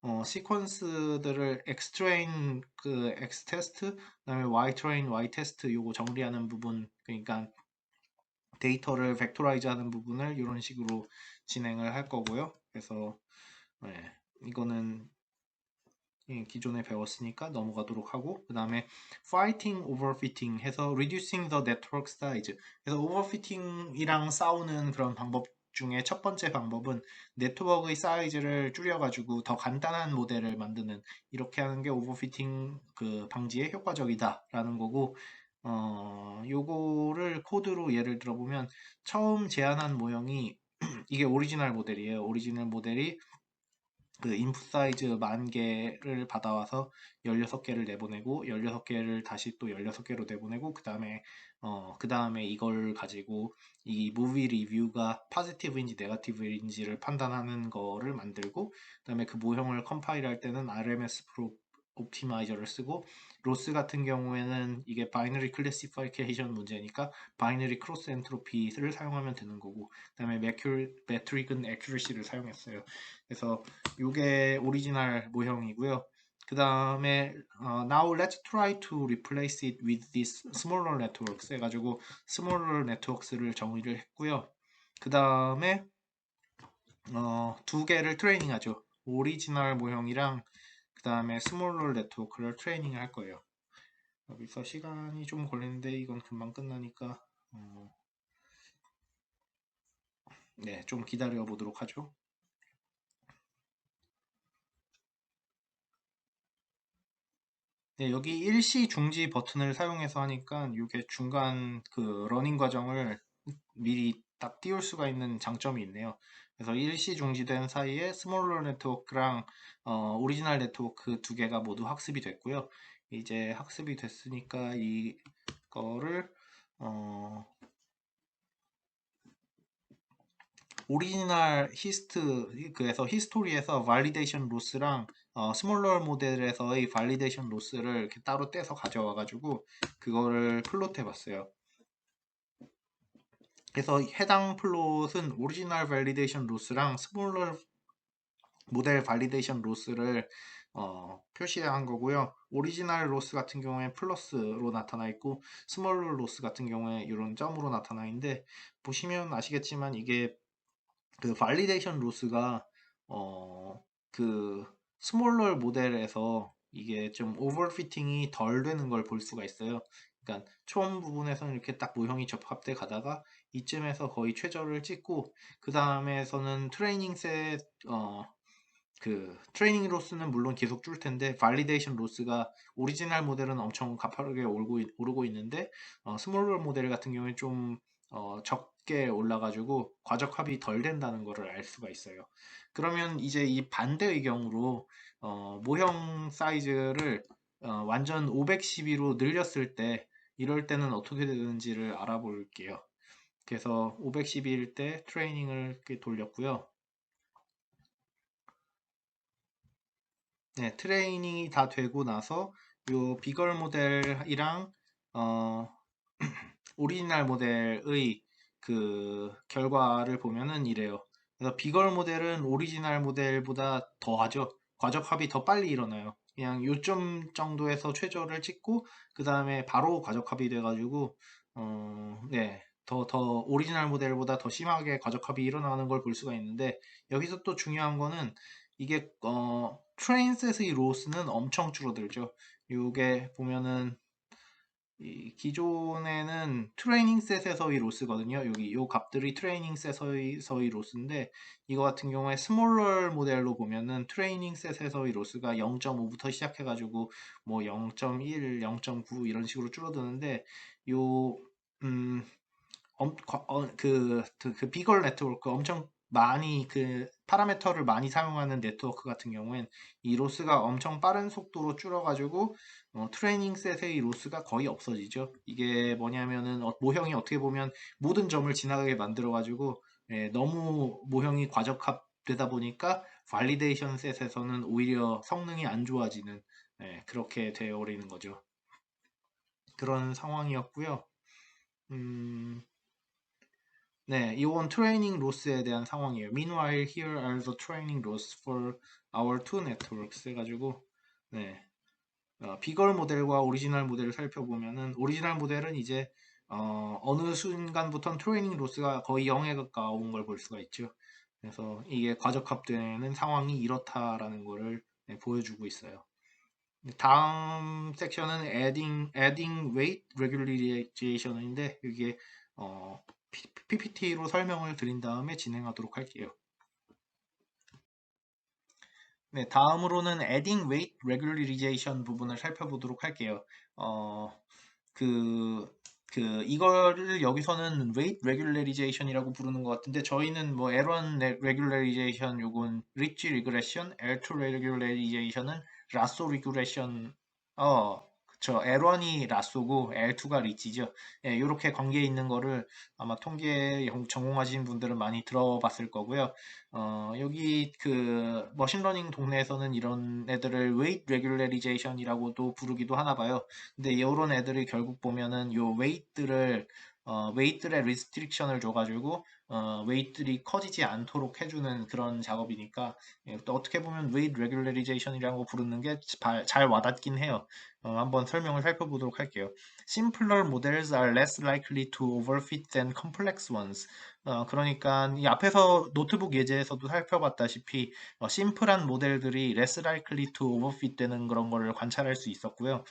시퀀스들을 xtrain xtest 그다음에 ytrain ytest 요거 정리하는 부분 그러니까 데이터를 벡토라이즈 하는 부분을 이런 식으로 진행을 할 거고요. 그래서 네, 이거는 기존에 배웠으니까 넘어가도록 하고 그 다음에 fighting overfitting 해서 reducing the network size 그래서 overfitting이랑 싸우는 그런 방법 중에 첫 번째 방법은 네트워크의 사이즈를 줄여가지고 더 간단한 모델을 만드는 이렇게 하는 게 오버피팅 방지에 효과적이다라는 거고 요거를 코드로 예를 들어보면 처음 제안한 모형이 이게 오리지널 모델이에요. 오리지널 모델이 인풋 사이즈 10,000개를 받아와서 16개를 내보내고 16개를 다시 또 16개로 내보내고 그 다음에 이걸 가지고 이 무비 리뷰가 포지티브인지 네거티브인지를 판단하는 거를 만들고 그다음에 그 모형을 컴파일할 때는 RMS 프로 옵티마이저를 쓰고 로스 같은 경우에는 이게 바이너리 클래시피케이션 문제니까 바이너리 크로스 엔트로피를 사용하면 되는 거고 그다음에 매트릭은 애큐러시를 사용했어요. 그래서 이게 오리지널 모형이고요. 그 다음에 now let's try to replace it with this smaller networks 해가지고 smaller networks를 정의를 했고요. 그 다음에 두 개를 트레이닝하죠. 오리지널 모형이랑 그 다음에 smaller network를 트레이닝을 할 거예요. 여기서 시간이 좀 걸리는데 이건 금방 끝나니까 네, 좀 기다려 보도록 하죠. 네, 여기 일시 중지 버튼을 사용해서 하니까 이게 중간 그 러닝 과정을 미리 딱 띄울 수가 있는 장점이 있네요. 그래서 일시 중지된 사이에 스몰러 네트워크랑 오리지널 네트워크 두 개가 모두 학습이 됐고요. 이제 학습이 됐으니까 이거를 어, 오리지널 그래서 히스토리에서 발리데이션 로스랑 스몰러 모델에서의 발리데이션 로스를 이렇게 따로 떼서 가져와 가지고 그거를 플롯해 봤어요. 그래서 해당 플롯은 오리지널 발리데이션 로스랑 스몰러 모델 발리데이션 로스를 표시한 거고요. 오리지널 로스 같은 경우에 플러스로 나타나 있고 스몰러 로스 같은 경우에 이런 점으로 나타나 있는데 보시면 아시겠지만 이게 그 발리데이션 로스가 그 스몰러 모델에서 이게 좀 오버피팅이 덜 되는 걸 볼 수가 있어요. 그러니까 처음 부분에서는 이렇게 딱 모형이 접합돼 가다가 이쯤에서 거의 최저를 찍고 그 다음에서는 그 트레이닝 로스는 물론 계속 줄 텐데 발리데이션 로스가 오리지널 모델은 엄청 가파르게 오르고 있는데 스몰러 모델 같은 경우에 좀 적게 올라가지고 과적합이 덜 된다는 것을 알 수가 있어요. 그러면 이제 이 반대의 경우로 모형 사이즈를 완전 512로 늘렸을 때 이럴 때는 어떻게 되는지를 알아볼게요. 그래서 512일 때 트레이닝을 이렇게 돌렸고요. 네, 트레이닝이 다 되고 나서 요 비걸 모델이랑 어, 오리지널 모델의 그 결과를 보면은 이래요. 그래서 비걸 모델은 오리지널 모델보다 더하죠. 과적합이 더 빨리 일어나요. 그냥 요점 정도에서 최저를 찍고 그 다음에 바로 과적합이 돼가지고 네, 더 오리지널 모델보다 더 심하게 과적합이 일어나는 걸 볼 수가 있는데 여기서 또 중요한 거는 이게 트레인셋의 로스는 엄청 줄어들죠. 이게 보면은 이 기존에는 트레이닝 셋에서의 로스거든요. 여기 요 값들이 트레이닝 셋에서의 로스인데 이거 같은 경우에 스몰러 모델로 보면은 트레이닝 셋에서의 로스가 0.5부터 시작해가지고 뭐 0.1, 0.9 이런 식으로 줄어드는데 요 음, 그 비걸 네트워크 엄청 많이 그 파라미터를 많이 사용하는 네트워크 같은 경우엔 이 로스가 엄청 빠른 속도로 줄어가지고 트레이닝 셋의 로스가 거의 없어지죠. 이게 뭐냐면은 모형이 어떻게 보면 모든 점을 지나가게 만들어가지고 너무 모형이 과적합되다 보니까 발리데이션 셋에서는 오히려 성능이 안 좋아지는 그렇게 되어버리는 거죠. 그런 상황이었고요. 음, 네, 이건 트레이닝 로스에 대한 상황이에요. Meanwhile, here are the training loss for our two networks 해가지고 네, 비걸 모델과 오리지널 모델을 살펴보면은 오리지널 모델은 이제 어느 순간부터는 트레이닝 로스가 거의 0에 가까운 걸 볼 수가 있죠. 그래서 이게 과적합되는 상황이 이렇다라는 거를 보여주고 있어요. 다음 섹션은 adding weight regularization 인데 이게 PPT로 설명을 드린 다음에 진행하도록 할게요. 네, 다음으로는 adding weight regularization 부분을 살펴보도록 할게요. 어, 그, 이거를 여기서는 weight regularization이라고 부르는 것 같은데, 저희는 뭐 L1 regularization 요건 ridge regression, L2 regularization은 lasso regression, 그쵸. L1이 라쏘고 L2가 리치죠. 예, 이렇게 관계 있는 거를 아마 통계 전공하신 분들은 많이 들어봤을 거고요. 여기 그 머신러닝 동네에서는 이런 애들을 weight regularization이라고도 부르기도 하나 봐요. 근데 이런 애들이 결국 보면은 요 웨이트를 웨이트의 리스트릭션을 줘가지고 웨이트들이 커지지 않도록 해주는 그런 작업이니까 또 어떻게 보면 웨이트 레귤레리제이션이라고 부르는 게 잘 와닿긴 해요. 한번 설명을 살펴보도록 할게요. Simpler models are less likely to overfit than complex ones. 그러니까 이 앞에서 노트북 예제에서도 살펴봤다시피 심플한 모델들이 less likely to overfit 되는 그런 거를 관찰할 수 있었고요.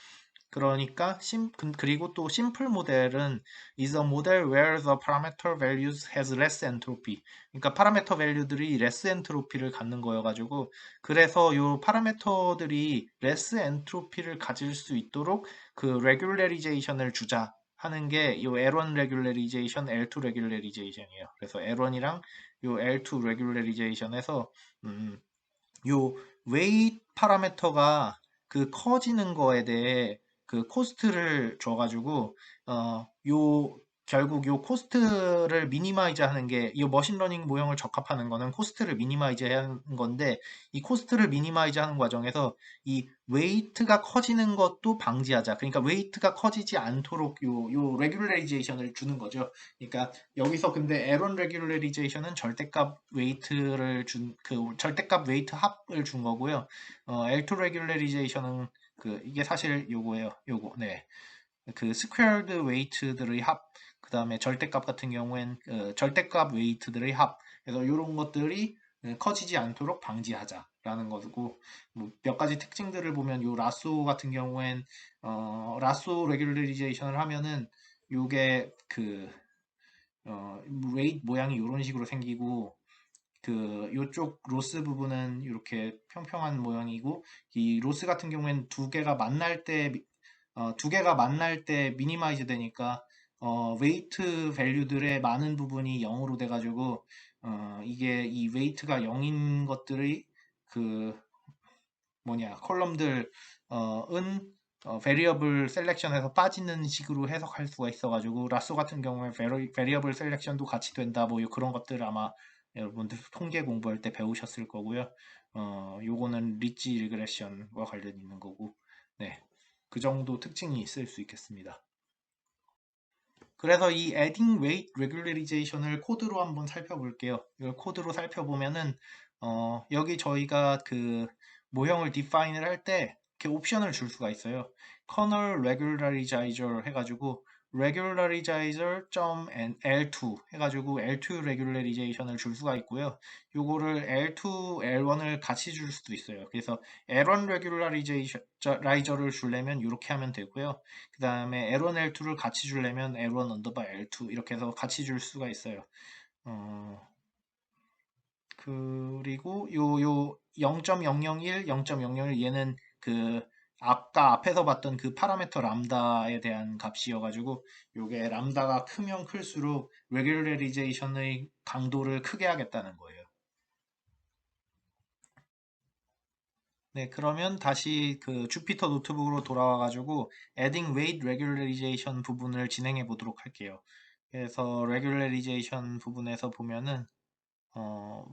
그러니까 그리고 또 심플 모델은 is a model where the parameter values has less entropy. 그러니까 파라메터 밸류들이 less entropy를 갖는 거여가지고 그래서 요 파라메터들이 less entropy를 가질 수 있도록 그 regularization을 주자 하는 게 요 L1 regularization, L2 regularization이에요. 그래서 L1이랑 요 L2 regularization에서 요 웨이트 파라메터가 그 커지는 거에 대해 그 코스트를 줘가지고 요 결국 요 코스트를 미니마이즈 하는 게 이 머신러닝 모형을 적합하는 거는 코스트를 미니마이즈 하는 건데 이 코스트를 미니마이즈 하는 과정에서 이 웨이트가 커지는 것도 방지하자. 그러니까 웨이트가 커지지 않도록 요 레귤레이제이션을 주는 거죠. 그러니까 여기서 근데 에런 레귤레리제이션은 절대값 웨이트를 그 절대값 웨이트 합을 준 거고요. L2 레귤레리제이션은 이게 사실 요거예요. 요거. 네. 그 스퀘어드 웨이트들의 합, 그 다음에 절대값 같은 경우엔 절대값 웨이트들의 합. 그래서 이런 것들이 커지지 않도록 방지하자라는 거고 뭐몇 가지 특징들을 보면 요 라쏘 같은 경우엔 라쏘 레귤레리제이션을 하면은 요게 웨이트 모양이 이런 식으로 생기고 요쪽 로스 부분은 이렇게 평평한 모양이고 이 로스 같은 경우에는 두 개가 만날 때 미니마이즈 되니까 웨이트 밸류들의 많은 부분이 0으로 돼가지고 이게 이 웨이트가 0인 것들의 그 컬럼들 은 베리어블 셀렉션에서 빠지는 식으로 해석할 수가 있어가지고 라쏘 같은 경우에 베리어블 셀렉션도 같이 된다 뭐 그런 것들 아마 여러분들 통계 공부할 때 배우셨을 거고요. 요거는 리치 리그레션과 관련 있는 거고, 네, 그 정도 특징이 있을 수 있겠습니다. 그래서 이 adding weight regularization 을 코드로 한번 살펴볼게요. 이걸 코드로 살펴보면은 여기 저희가 그 모형을 define을 할 때 이렇게 옵션을 줄 수가 있어요. kernel regularizer 해가지고 regularizer.l2 해가지고 L2 regularization을 줄 수가 있고요. 요거를 L2, L1을 같이 줄 수도 있어요. 그래서 L1 regularizer를 주려면 이렇게 하면 되고요. 그 다음에 L1, L2를 같이 주려면 L1 언더바 L2 이렇게 해서 같이 줄 수가 있어요. 그리고 요 0.001, 0.001 얘는 아까 앞에서 봤던 그 파라메터 람다에 대한 값이어가지고 요게 람다가 크면 클수록 레귤레리제이션의 강도를 크게 하겠다는 거예요. 네, 그러면 다시 그 주피터 노트북으로 돌아와가지고 adding weight regularization 부분을 진행해 보도록 할게요. 그래서 regularization 부분에서 보면은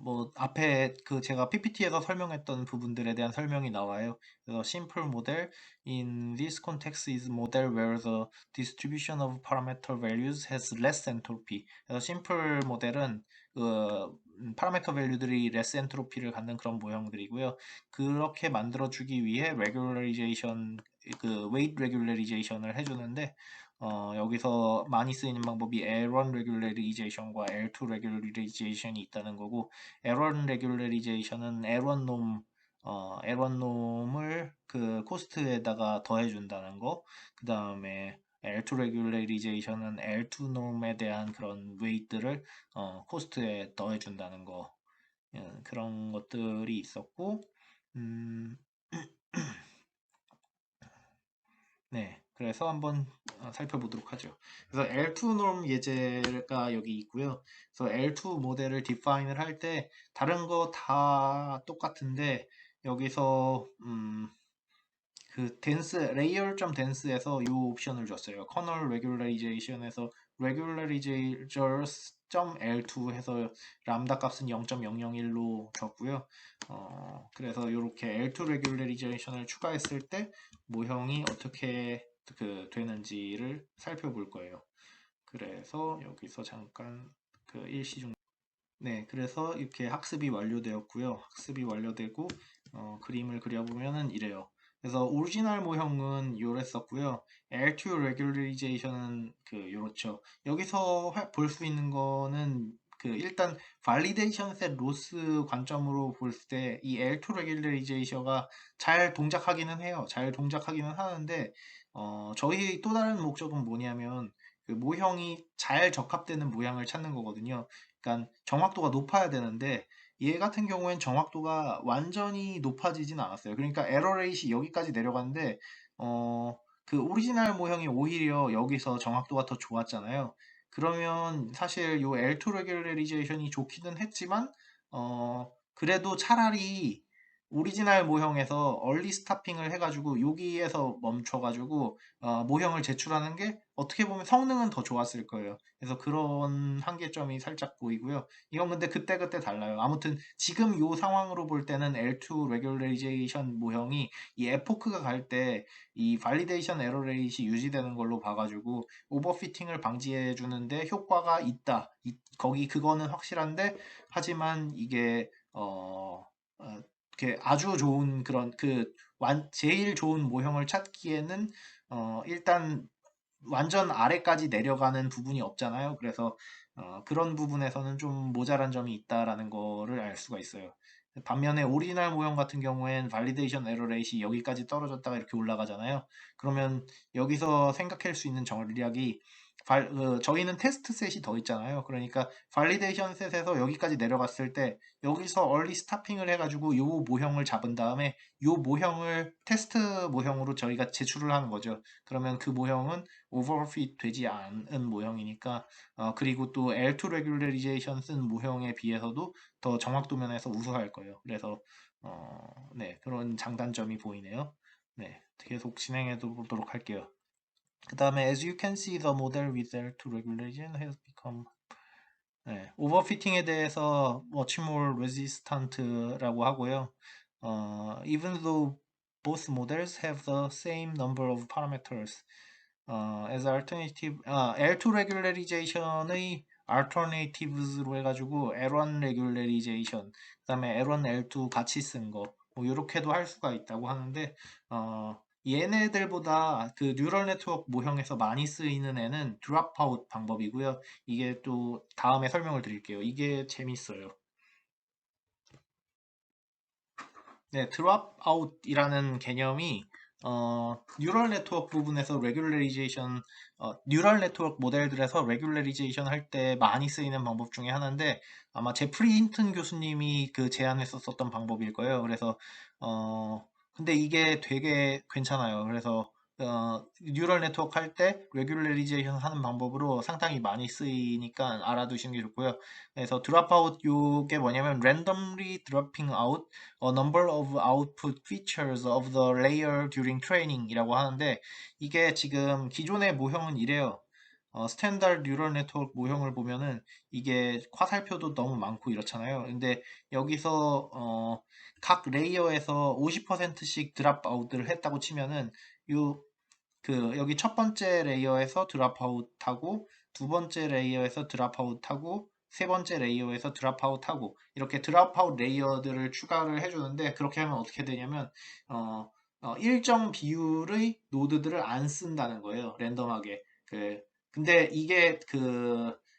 뭐 앞에 제가 PPT에서 설명했던 부분들에 대한 설명이 나와요. 그래서 simple model in this context is model where the distribution of parameter values has less entropy. 그래서 simple 모델은 파라미터 밸류들이 less entropy를 갖는 그런 모형들이고요. 그렇게 만들어주기 위해 regularization, weight regularization을 해주는데 여기서 많이 쓰이는 방법이 L1 regularization과 L2 regularization이 있다는 거고 L1 regularization은 L1 놈 L1 놈을 그 코스트에다가 더해준다는 거. 그 다음에 L2 regularization은 L2 놈에 대한 그런 웨이트를 코스트에 더해준다는 거. 그런 것들이 있었고 음, 네, 그래서 한번 살펴보도록 하죠. 그래서 L2 norm 예제가 여기 있고요. 그래서 L2 모델을 디파인을 할 때 다른 거 다 똑같은데 여기서 덴스 layer.dense에서 이 옵션을 줬어요. kernel regularization에서 regularizers.l2 해서 람다 값은 0.001로 줬고요. 그래서 이렇게 L2 regularization을 추가했을 때 모형이 어떻게 되는지를 살펴볼 거예요. 그래서 여기서 잠깐 그 일시중 네, 그래서 이렇게 학습이 완료되었고요. 학습이 완료되고 그림을 그려보면은 이래요. 그래서 오리지널 모형은 요랬었고요. L2 regularization 그 요렇죠. 여기서 볼 수 있는 거는 그 일단 validation set loss 관점으로 볼 때 이 L2 regularization가 잘 동작하기는 해요. 잘 동작하기는 하는데 저희 또 다른 목적은 뭐냐면 그 모형이 잘 적합되는 모양을 찾는 거거든요. 그러니까 정확도가 높아야 되는데 얘 같은 경우엔 정확도가 완전히 높아지진 않았어요. 그러니까 에러 레이시 여기까지 내려갔는데 그 오리지널 모형이 오히려 여기서 정확도가 더 좋았잖아요. 그러면 사실 요 L2 레귤레리제이션이 좋기는 했지만 그래도 차라리 오리지널 모형에서 얼리 스타핑을 해가지고 여기에서 멈춰가지고 모형을 제출하는 게 어떻게 보면 성능은 더 좋았을 거예요. 그래서 그런 한계점이 살짝 보이고요. 이건 근데 그때그때 달라요. 아무튼 지금 요 상황으로 볼 때는 L2 레귤레이제이션 모형이 이 에포크가 갈 때 이 발리데이션 에러 레이시 유지되는 걸로 봐가지고 오버피팅을 방지해 주는데 효과가 있다. 거기 그거는 확실한데 하지만 이게 이렇게 아주 좋은 그런 제일 좋은 모형을 찾기에는 일단 완전 아래까지 내려가는 부분이 없잖아요. 그래서 그런 부분에서는 좀 모자란 점이 있다라는 거를 알 수가 있어요. 반면에 오리지널 모형 같은 경우엔 발리데이션 에러 레이시 여기까지 떨어졌다가 이렇게 올라가잖아요. 그러면 여기서 생각할 수 있는 전략이 저희는 테스트 셋이 더 있잖아요. 그러니까 발리데이션 셋에서 여기까지 내려갔을 때 여기서 얼리 스타핑을 해가지고 요 모형을 잡은 다음에 요 모형을 테스트 모형으로 저희가 제출을 하는 거죠. 그러면 그 모형은 오버핏 되지 않은 모형이니까 그리고 또 L2 레귤레리제이션 쓴 모형에 비해서도 더 정확도 면에서 우수할 거예요. 그래서 네, 그런 장단점이 보이네요. 네, 계속 진행해 보도록 할게요. 그 다음에 as you can see the model with L2 regulation has become 네, 오버피팅에 대해서 much more resistant라고 하고요. Even though both models have the same number of parameters, as alternative, L2 regularization의 alternatives로 해가지고 L1 regularization, 그 다음에 L1, L2 같이 쓴 거, 뭐 이렇게도 할 수가 있다고 하는데, 얘네들보다 그 뉴럴 네트워크 모형에서 많이 쓰이는 애는 드랍아웃 방법이고요. 이게 또 다음에 설명을 드릴게요. 이게 재밌어요. 네, 드롭아웃이라는 개념이 뉴럴 네트워크 부분에서 레귤레리제이션 뉴럴 네트워크 모델들에서 레귤레리제이션 할 때 많이 쓰이는 방법 중에 하나인데 아마 제프리 힌튼 교수님이 그 제안했었던 방법일 거예요. 그래서 근데 이게 되게 괜찮아요. 그래서 뉴럴 네트워크 할 때 레귤레리제이션 하는 방법으로 상당히 많이 쓰이니까 알아두시는 게 좋고요. 그래서 드롭아웃 요게 뭐냐면 randomly dropping out a number of output features of the layer during training 이라고 하는데 이게 지금 기존의 모형은 이래요. 스탠다드 뉴럴 네트워크 모형을 보면은 이게 화살표도 너무 많고 이렇잖아요. 근데 여기서 각 레이어에서 50%씩 드랍 아웃을 했다고 치면은 요 여기 첫 번째 레이어에서 드랍아웃하고 두 번째 레이어에서 드랍아웃하고 세 번째 레이어에서 드랍아웃하고 이렇게 드랍아웃 레이어들을 추가를 해주는데 그렇게 하면 어떻게 되냐면 일정 비율의 노드들을 안 쓴다는 거예요. 랜덤하게. 근데 이게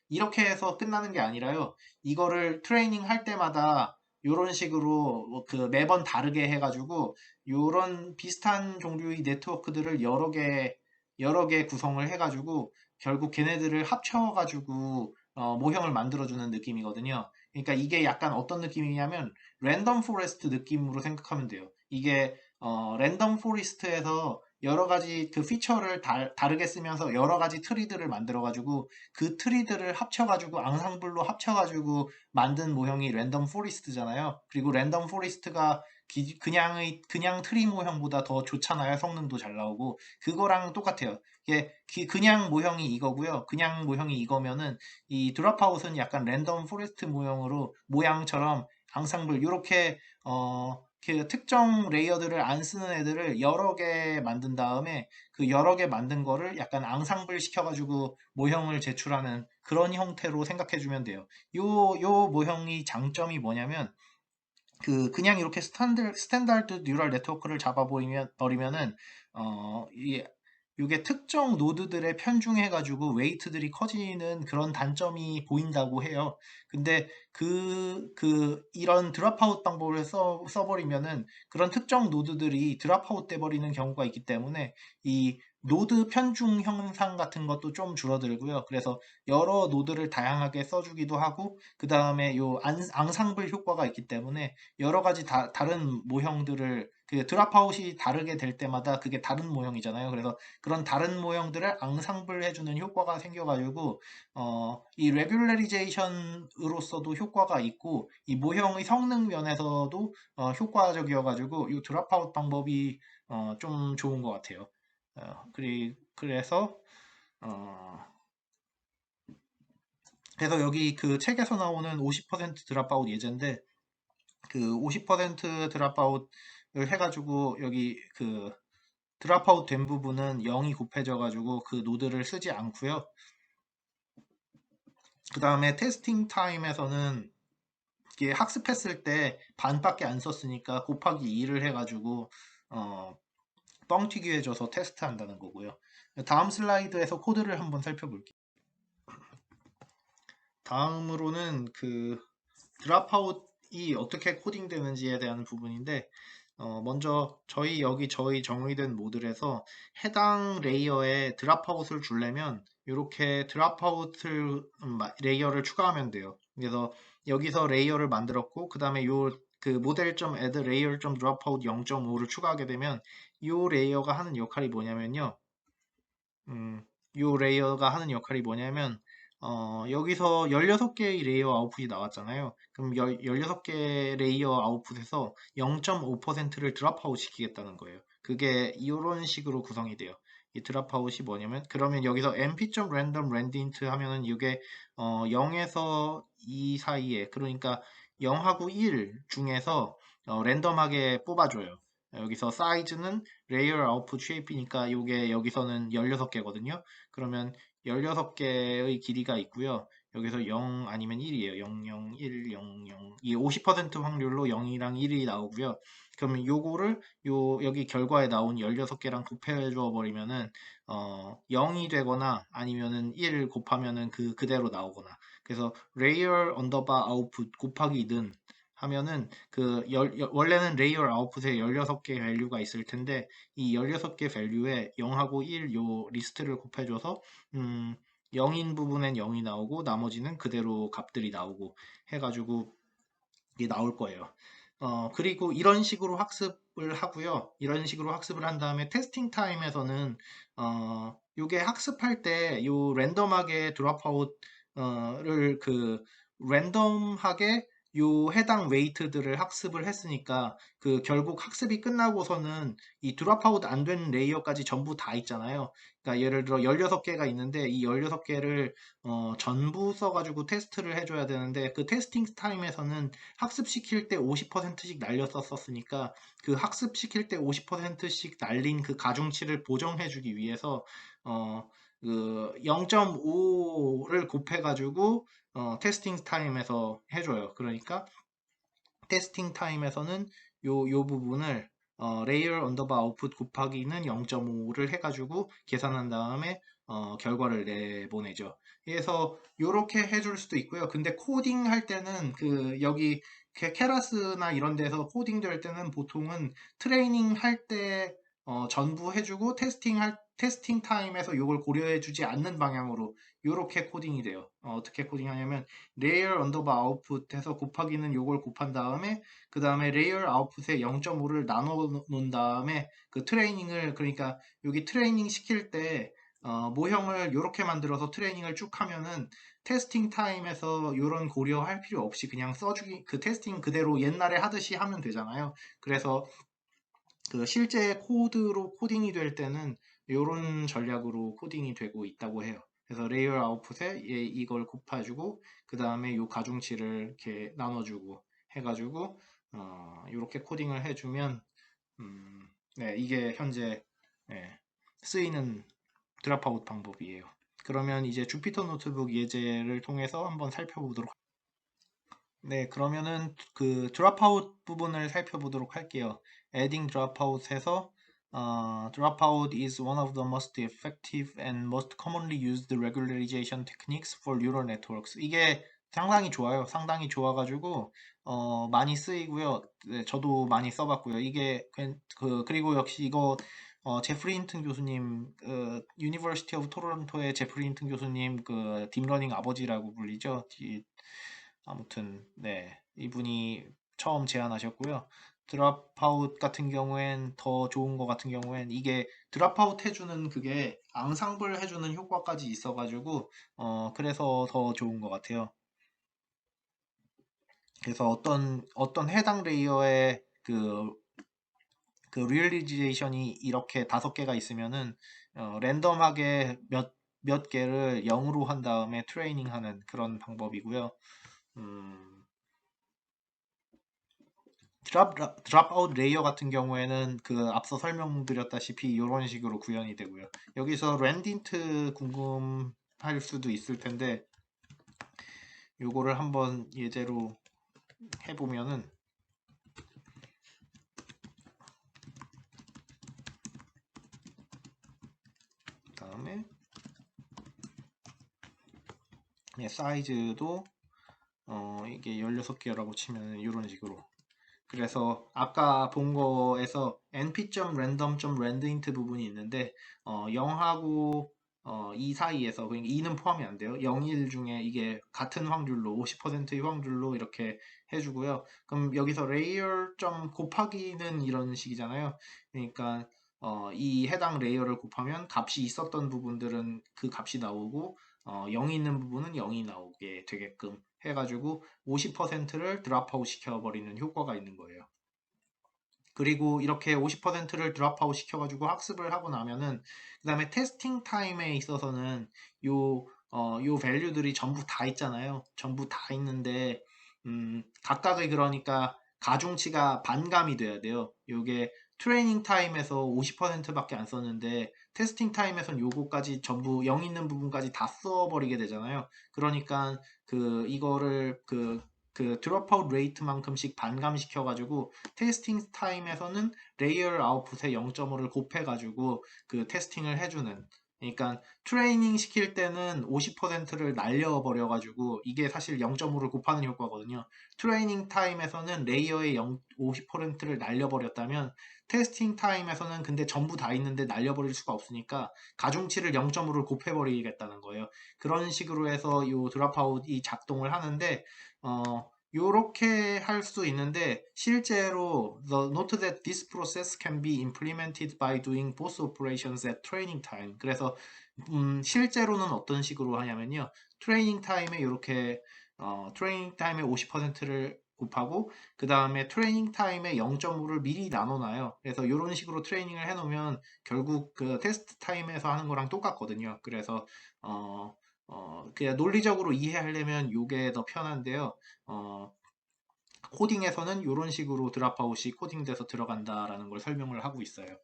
이렇게 해서 끝나는 게 아니라요. 이거를 트레이닝 할 때마다 이런 식으로 매번 다르게 해가지고 요런 비슷한 종류의 네트워크들을 여러 개 구성을 해가지고 결국 걔네들을 합쳐가지고 모형을 만들어주는 느낌이거든요. 그러니까 이게 약간 어떤 느낌이냐면 랜덤 포레스트 느낌으로 생각하면 돼요. 이게 랜덤 포레스트에서 여러 가지 그 피처를 다르게 쓰면서 여러 가지 트리들을 만들어가지고 그 트리들을 합쳐가지고 앙상블로 합쳐가지고 만든 모형이 랜덤 포레스트잖아요. 그리고 랜덤 포레스트가 그냥 트리 모형보다 더 좋잖아요. 성능도 잘 나오고. 그거랑 똑같아요. 이게 그냥 모형이 이거고요. 그냥 모형이 이거면은 이 드롭아웃은 약간 랜덤 포레스트 모형으로 모양처럼 앙상블 이렇게 그 특정 레이어들을 안 쓰는 애들을 여러 개 만든 다음에 그 여러 개 만든 거를 약간 앙상블 시켜가지고 모형을 제출하는 그런 형태로 생각해 주면 돼요. 요 모형이 장점이 뭐냐면 그냥 이렇게 스탠다드 뉴럴 네트워크를 버리면은 이게 특정 노드들에 편중해가지고 웨이트들이 커지는 그런 단점이 보인다고 해요. 근데 이런 드랍아웃 방법을 써버리면은 그런 특정 노드들이 드랍아웃 돼버리는 경우가 있기 때문에 이 노드 편중 현상 같은 것도 좀 줄어들고요. 그래서 여러 노드를 다양하게 써주기도 하고, 그 다음에 요 앙상블 효과가 있기 때문에 여러 가지 다른 모형들을 그 드랍아웃이 다르게 될 때마다 그게 다른 모형이잖아요. 그래서 그런 다른 모형들을 앙상블 해주는 효과가 생겨가지고 이 레귤러리제이션으로서도 효과가 있고 이 모형의 성능 면에서도 효과적이어가지고 이 드랍아웃 방법이 좀 좋은 것 같아요. 그래서 어, 그래서 여기 그 책에서 나오는 50% 드랍아웃 예제인데 그 50% 드랍아웃을 해가지고 여기 그 드랍아웃 된 부분은 0이 곱해져가지고 그 노드를 쓰지 않고요. 그 다음에 테스팅 타임에서는 이게 학습했을 때 반밖에 안 썼으니까 곱하기 2를 해가지고 어, 뻥튀기 해줘서 테스트한다는 거고요. 다음 슬라이드에서 코드를 한번 살펴볼게요. 다음으로는 그 드랍아웃이 어떻게 코딩되는지에 대한 부분인데 먼저 저희 정의된 모듈에서 해당 레이어에 드랍아웃을 주려면 이렇게 드랍아웃을 레이어를 추가하면 돼요. 그래서 여기서 레이어를 만들었고 그 다음에 요 그 model.add layer.dropout 0.5를 추가하게 되면 이 레이어가 하는 역할이 뭐냐면요. 요 레이어가 하는 역할이 뭐냐면 여기서 16개의 레이어 아웃풋이 나왔잖아요. 그럼 16개 레이어 아웃풋에서 0.5%를 드랍아웃 시키겠다는 거예요. 그게 이런 식으로 구성이 돼요. 이 드랍아웃이 뭐냐면 그러면 여기서 np.random randint 하면은 이게 0에서 2 사이에 그러니까 0하고 1 중에서 랜덤하게 뽑아줘요. 여기서 사이즈는 레이어 아웃풋 쉐입이니까 이게 여기서는 16개거든요. 그러면 16개의 길이가 있고요. 여기서 0 아니면 1이에요. 0, 0, 1, 0, 0. 이게 50% 확률로 0이랑 1이 나오고요. 그러면 요거를 여기 결과에 나온 16개랑 곱해 줘 버리면은 0이 되거나 아니면은 1 곱하면은 그대로 나오거나. 그래서 layer underbar output 곱하기 는 하면은 원래는 레이어 아웃풋에 16개 밸류가 있을 텐데 이 16개 밸류에 0하고 1 요 리스트를 곱해줘서 0인 부분엔 0이 나오고 나머지는 그대로 값들이 나오고 해가지고 이게 나올 거예요. 그리고 이런 식으로 학습을 하고요. 이런 식으로 학습을 한 다음에 테스팅 타임에서는 요게 학습할 때 요 랜덤하게 드롭아웃을 랜덤하게 요 해당 웨이트들을 학습을 했으니까 결국 학습이 끝나고서는 이 드롭아웃 안 된 레이어까지 전부 다 있잖아요. 그러니까 예를 들어 16개가 있는데 이 16개를 전부 써가지고 테스트를 해줘야 되는데 그 테스팅 타임에서는 학습시킬 때 50%씩 날렸었으니까 그 학습시킬 때 50%씩 날린 그 가중치를 보정해주기 위해서 그 0.5를 곱해가지고 테스팅 타임에서 해줘요. 그러니까 테스팅 타임에서는 요 부분을 레이어 언더바 아웃풋 곱하기는 0.5를 해가지고 계산한 다음에 결과를 내보내죠. 그래서 요렇게 해줄 수도 있고요. 근데 코딩 할 때는 여기 케라스나 이런 데서 코딩 될 때는 보통은 트레이닝 할 때 전부 해주고 테스팅 타임에서 요걸 고려해주지 않는 방향으로 요렇게 코딩이 돼요. 어떻게 코딩하냐면 레이어 언더바 아웃풋 해서 곱하기는 요걸 곱한 다음에 그 다음에 레이어 아웃풋에 0.5를 나눠 놓은 다음에 트레이닝을 그러니까 여기 트레이닝 시킬 때 모형을 이렇게 만들어서 트레이닝을 쭉 하면은 테스팅 타임에서 이런 고려할 필요 없이 그냥 써주기 테스팅 그대로 옛날에 하듯이 하면 되잖아요. 그래서 실제 코드로 코딩이 될 때는 이런 전략으로 코딩이 되고 있다고 해요. 그래서 레이어 아웃풋에 이걸 곱해주고 그 다음에 이 가중치를 이렇게 나눠주고 해가지고 이렇게 코딩을 해주면 네, 이게 현재 네, 쓰이는 드랍아웃 방법이에요. 그러면 이제 주피터 노트북 예제를 통해서 한번 살펴보도록. 네, 그러면은 그 드랍아웃 부분을 살펴보도록 할게요. adding dropout에서 dropout is one of the most effective and most commonly used regularization techniques for neural networks. 이게 상당히 좋아요. 상당히 좋아가지고 많이 쓰이고요. 네, 저도 많이 써봤고요. 이게 그리고 역시 이거 제프리 힌튼 교수님, 유니버시티 오브 토론토의 제프리 힌튼 교수님 그 딥러닝 아버지라고 불리죠. 아무튼 네, 이분이 처음 제안하셨고요. 드랍아웃 같은 경우엔 더 좋은 거 같은 경우엔 이게 드랍아웃 해주는 그게 앙상블 해주는 효과까지 있어가지고 그래서 더 좋은 것 같아요. 그래서 어떤 해당 레이어의 그 리얼리제이션이 이렇게 5개가 있으면은 랜덤하게 몇 개를 0으로 한 다음에 트레이닝하는 그런 방법이고요. 드랍아웃 레이어 같은 경우에는 그 앞서 설명드렸다시피 이런 식으로 구현이 되고요. 여기서 랜딘트 궁금할 수도 있을 텐데 요거를 한번 예제로 해보면은 그다음에 사이즈도 이게 16개라고 치면 이런 식으로. 그래서 아까 본 거에서 np.random.randint 부분이 있는데 0하고 2 사이에서 그러니까 2는 포함이 안 돼요. 0, 1 중에 이게 같은 확률로 50%의 확률로 이렇게 해주고요. 그럼 여기서 layer 곱하기는 이런 식이잖아요. 그러니까 이 해당 레이어를 곱하면 값이 있었던 부분들은 그 값이 나오고 0이 있는 부분은 0이 나오게 되게끔 해가지고 50%를 드랍아웃 시켜버리는 효과가 있는 거예요. 그리고 이렇게 50%를 드랍아웃 시켜가지고 학습을 하고 나면은 그 다음에 테스팅 타임에 있어서는 요 밸류들이 전부 다 있잖아요. 전부 다 있는데 각각의 그러니까 가중치가 반감이 돼야 돼요. 요게 트레이닝 타임에서 50%밖에 안 썼는데 테스팅 타임에선 요거까지 전부 0 있는 부분까지 다 써버리게 되잖아요. 그러니까 이거를 그 드롭아웃 레이트만큼씩 반감시켜가지고 테스팅 타임에서는 레이어 아웃풋에 0.5를 곱해가지고 그 테스팅을 해주는. 그러니까 트레이닝 시킬 때는 50%를 날려버려가지고 이게 사실 0.5를 곱하는 효과거든요. 트레이닝 타임에서는 레이어의 50%를 날려버렸다면 테스팅 타임에서는 근데 전부 다 있는데 날려버릴 수가 없으니까 가중치를 0.5를 곱해버리겠다는 거예요. 그런 식으로 해서 이 드랍아웃이 작동을 하는데 요렇게 할 수 있는데 실제로 the note that this process can be implemented by doing both operations at training time. 그래서 실제로는 어떤 식으로 하냐면요. 트레이닝 타임에 이렇게 트레이닝 타임의 50%를 곱하고 그 다음에 트레이닝 타임의 0.5를 미리 나눠놔요. 그래서 이런 식으로 트레이닝을 해놓으면 결국 그 테스트 타임에서 하는 거랑 똑같거든요. 그래서 그냥 논리적으로 이해하려면 이게 더 편한데요. 코딩에서는 이런 식으로 드랍아웃이 코딩돼서 들어간다라는 걸 설명을 하고 있어요.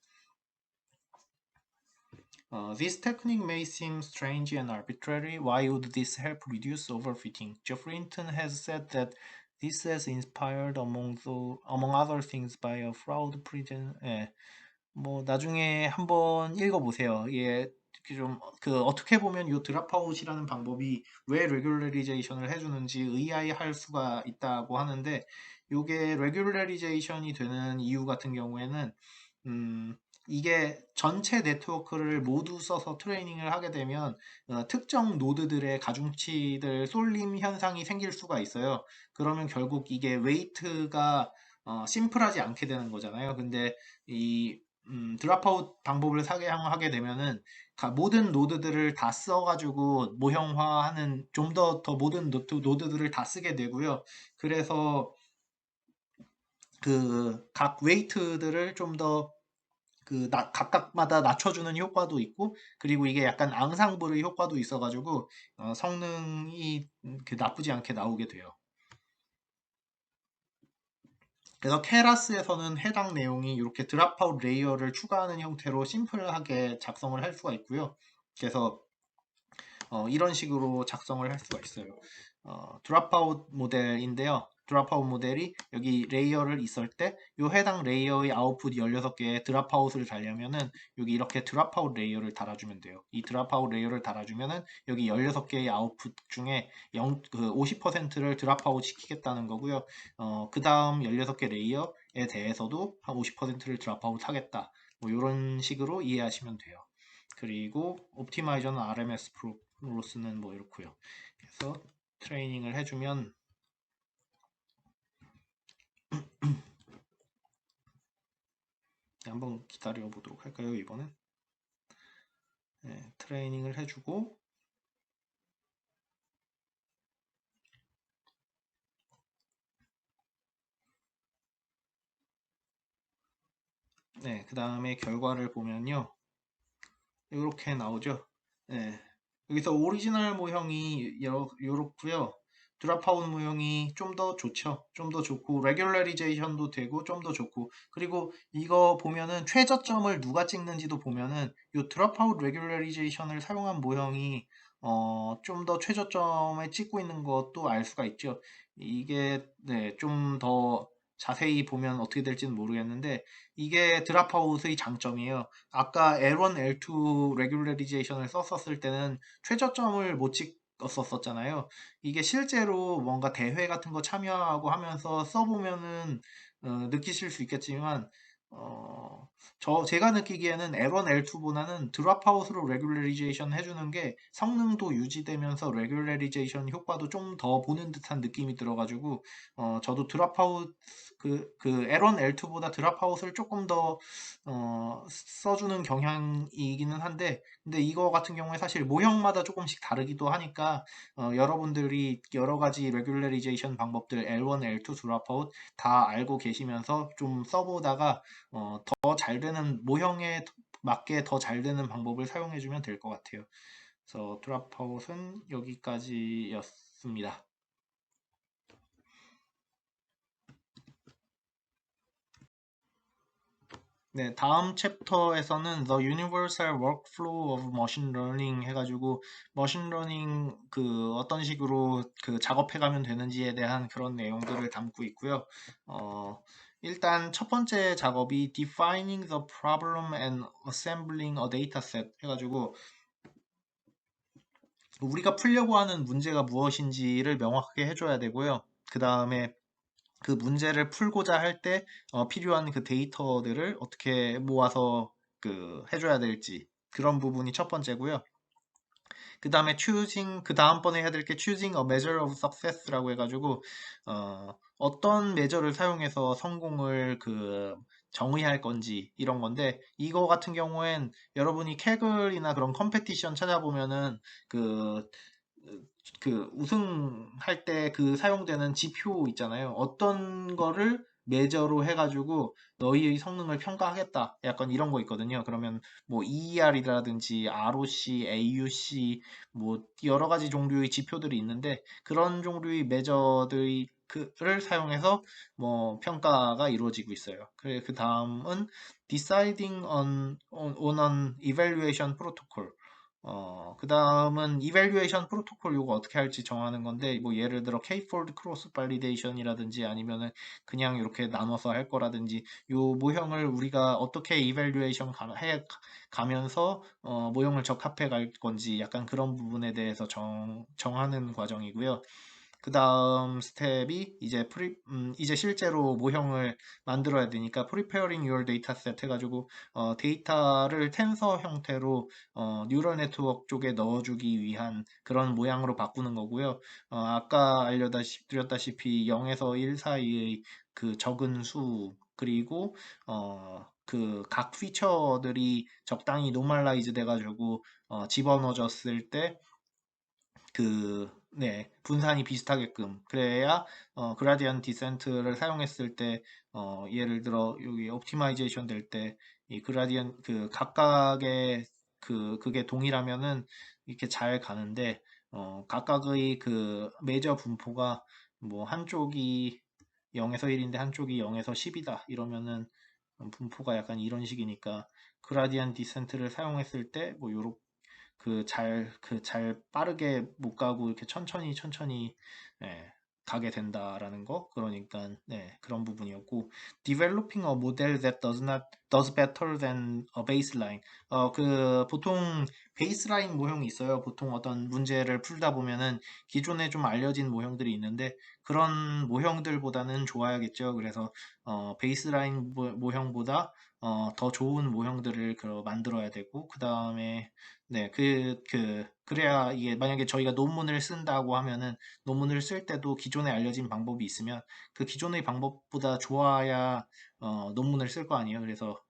This technique may seem strange and arbitrary. Why would this help reduce overfitting? Geoffrey Hinton has said that this is inspired among other things by a fraud prison. 예, 뭐 나중에 한번 읽어보세요. 예, 어떻게 보면 이 드랍아웃이라는 방법이 왜 레귤러리제이션을 해주는지 의아해할 수가 있다고 하는데 이게 레귤러리제이션이 되는 이유 같은 경우에는 이게 전체 네트워크를 모두 써서 트레이닝을 하게 되면 특정 노드들의 가중치들 쏠림 현상이 생길 수가 있어요. 그러면 결국 이게 웨이트가 심플하지 않게 되는 거잖아요. 근데 이 드랍아웃 방법을 사용하게 되면은 모든 노드들을 다 써가지고 모형화하는 좀 더 모든 노드들을 다 쓰게 되고요. 그래서 그 각 웨이트들을 좀 더 각각마다 낮춰주는 효과도 있고, 그리고 이게 약간 앙상블의 효과도 있어가지고, 성능이 나쁘지 않게 나오게 돼요. 그래서 케라스에서는 해당 내용이 이렇게 드랍아웃 레이어를 추가하는 형태로 심플하게 작성을 할 수가 있고요. 그래서 이런 식으로 작성을 할 수가 있어요. 드랍아웃 모델인데요. 드랍아웃 모델이 여기 레이어를 있을 때 이 해당 레이어의 아웃풋 16개에 드랍아웃을 달려면은 여기 이렇게 드랍아웃 레이어를 달아주면 돼요. 이 드랍아웃 레이어를 달아주면은 여기 16개의 아웃풋 중에 50%를 드랍아웃 시키겠다는 거고요. 그 다음 16개 레이어에 대해서도 한 50%를 드랍아웃 하겠다. 뭐 이런 식으로 이해하시면 돼요. 그리고 옵티마이저는 RMS 프로로스는 뭐 이렇고요. 그래서 트레이닝을 해주면 한번 기다려 보도록 할까요? 이번엔 네, 트레이닝을 해주고 네, 그 다음에 결과를 보면요. 이렇게 나오죠. 네. 여기서 오리지널 모형이 이렇고요. 드랍아웃 모형이 좀 더 좋죠. 좀 더 좋고 레귤러리제이션도 되고 좀 더 좋고 그리고 이거 보면은 최저점을 누가 찍는지도 보면은 이 드랍아웃 레귤러리제이션을 사용한 모형이 좀 더 최저점에 찍고 있는 것도 알 수가 있죠. 이게 네, 좀 더 자세히 보면 어떻게 될지는 모르겠는데 이게 드랍아웃의 장점이에요. 아까 L1, L2 레귤러리제이션을 썼었을 때는 최저점을 못 찍었었잖아요. 이게 실제로 뭔가 대회 같은 거 참여하고 하면서 써보면은 느끼실 수 있겠지만 어, 제가 느끼기에는 L1, L2보다는 드랍아웃으로 레귤러리제이션 해주는 게 성능도 유지되면서 레귤러리제이션 효과도 좀 더 보는 듯한 느낌이 들어가지고 저도 드랍아웃 그 L1, L2보다 드랍아웃을 조금 더 써주는 경향이기는 한데, 근데 이거 같은 경우에 사실 모형마다 조금씩 다르기도 하니까, 여러분들이 여러 가지 레귤러리제이션 방법들 L1, L2 드랍아웃 다 알고 계시면서 좀 써보다가, 더 잘 되는, 모형에 맞게 더 잘 되는 방법을 사용해주면 될 것 같아요. 그래서 드랍아웃은 여기까지였습니다. 네, 다음 챕터에서는 The Universal Workflow of Machine Learning 해가지고 머신 러닝 그 어떤 식으로 그 작업해가면 되는지에 대한 그런 내용들을 담고 있고요. 어, 일단 첫 번째 작업이 Defining the Problem and Assembling a Dataset 해가지고 우리가 풀려고 하는 문제가 무엇인지를 명확하게 해줘야 되고요. 그 다음에 그 문제를 풀고자 할 때 필요한 그 데이터들을 어떻게 모아서 그 해줘야 될지 그런 부분이 첫 번째고요. 그 다음에 그 다음번에 해야 될 게 choosing a measure of success라고 해가지고 어떤 메저를 사용해서 성공을 그 정의할 건지 이런 건데 이거 같은 경우엔 여러분이 캐글이나 그런 컴페티션 찾아보면은 그 그 우승할 때 그 사용되는 지표 있잖아요. 어떤 거를 메저로 해가지고 너희의 성능을 평가하겠다. 약간 이런 거 있거든요. 그러면 뭐 EER이라든지 ROC, AUC 뭐 여러 가지 종류의 지표들이 있는데 그런 종류의 메저들의 그를 사용해서 뭐 평가가 이루어지고 있어요. 그 다음은 deciding on an evaluation protocol. 그 다음은 evaluation 프로토콜 요거 어떻게 할지 정하는 건데, 뭐 예를 들어 K-fold cross validation이라든지 아니면은 그냥 이렇게 나눠서 할 거라든지, 요 모형을 우리가 어떻게 evaluation 가면서, 모형을 적합해 갈 건지 약간 그런 부분에 대해서 정하는 과정이고요. 그 다음 스텝이 이제 실제로 모형을 만들어야 되니까 preparing your dataset 해가지고 데이터를 텐서 형태로 뉴럴 네트워크 쪽에 넣어주기 위한 그런 모양으로 바꾸는 거고요. 아까 드렸다시피 0에서 1 사이의 그 적은 수 그리고 그 각 피처들이 적당히 노멀라이즈 돼가지고 집어넣어졌을 때 네, 분산이 비슷하게끔 그래야 그라디언 디센트를 사용했을 때 예를 들어 여기 옵티마이제이션 될 때 이 그라디언 그 각각의 그게 동일하면은 이렇게 잘 가는데 각각의 그 메저 분포가 뭐 한쪽이 0에서 1인데 한쪽이 0에서 10이다 이러면은 분포가 약간 이런 식이니까 그라디언 디센트를 사용했을 때 뭐 요렇게 잘 빠르게 못 가고 이렇게 천천히 예, 가게 된다라는 거. 그러니까 네, 그런 부분이었고 developing a model that does better than a baseline. 그 보통 베이스라인 모형이 있어요. 보통 어떤 문제를 풀다 보면은 기존에 좀 알려진 모형들이 있는데 그런 모형들보다는 좋아야겠죠. 그래서 베이스라인 모형보다 더 좋은 모형들을 만들어야 되고 그 다음에 네, 그래야 이게 만약에 저희가 논문을 쓴다고 하면은 논문을 쓸 때도 기존에 알려진 방법이 있으면 그 기존의 방법보다 좋아야 논문을 쓸 거 아니에요. 그래서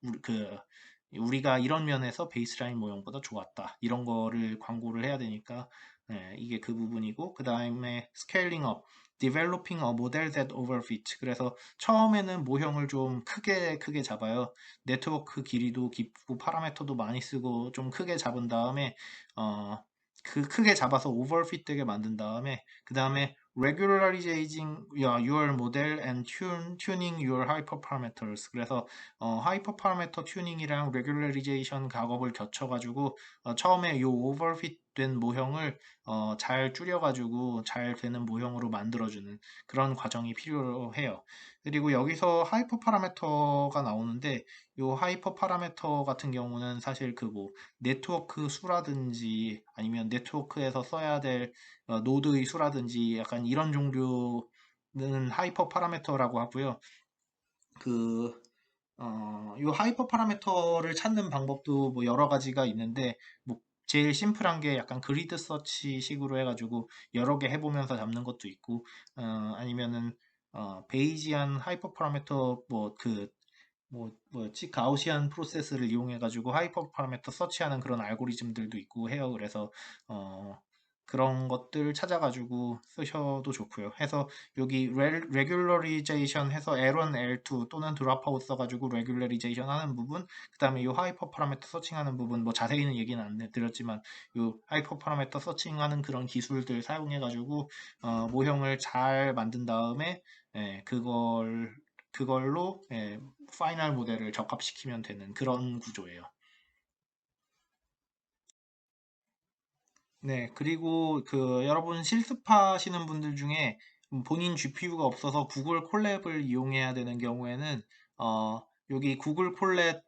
우리가 이런 면에서 베이스라인 모형보다 좋았다. 이런 거를 광고를 해야 되니까 네, 이게 그 부분이고 그 다음에 스케일링 업, developing a model that overfit. 그래서 처음에는 모형을 좀 크게 잡아요. 네트워크 길이도 깊고 파라미터도 많이 쓰고 좀 크게 잡은 다음에 어, 크게 잡아서 오버핏 되게 만든 다음에 그 다음에 regularizing your model and tuning your hyperparameters. 그래서 하이퍼파라미터 튜닝이랑 regularization 작업을 겹쳐가지고 처음에 이 오버핏 된 모형을 잘 줄여가지고 잘 되는 모형으로 만들어주는 그런 과정이 필요해요. 그리고 여기서 하이퍼 파라미터가 나오는데 이 하이퍼 파라미터 같은 경우는 사실 그 뭐 네트워크 수라든지 아니면 네트워크에서 써야 될 노드의 수라든지 약간 이런 종류는 하이퍼 파라미터라고 하고요. 이 하이퍼 파라미터를 찾는 방법도 뭐 여러 가지가 있는데 뭐 제일 심플한 게 약간 그리드 서치 식으로 해가지고 여러 개 해보면서 잡는 것도 있고 아니면은 베이지안 하이퍼 파라미터 뭐였지? 가우시안 프로세스를 이용해가지고 하이퍼 파라미터 서치하는 그런 알고리즘들도 있고 해요. 그래서 어, 그런 것들 찾아가지고 쓰셔도 좋고요. 해서 여기 regularization 해서 L1, L2 또는 드롭아웃 써가지고 regularization 하는 부분, 그 다음에 이 하이퍼 파라미터 서칭하는 부분, 뭐 자세히는 얘기는 안 드렸지만 이 하이퍼 파라미터 서칭하는 그런 기술들 사용해가지고 모형을 잘 만든 다음에 그걸로 파이널 모델을 적합시키면 되는 그런 구조예요. 네, 그리고 여러분 실습하시는 분들 중에 본인 GPU가 없어서 구글 콜랩을 이용해야 되는 경우에는 여기 구글 콜랩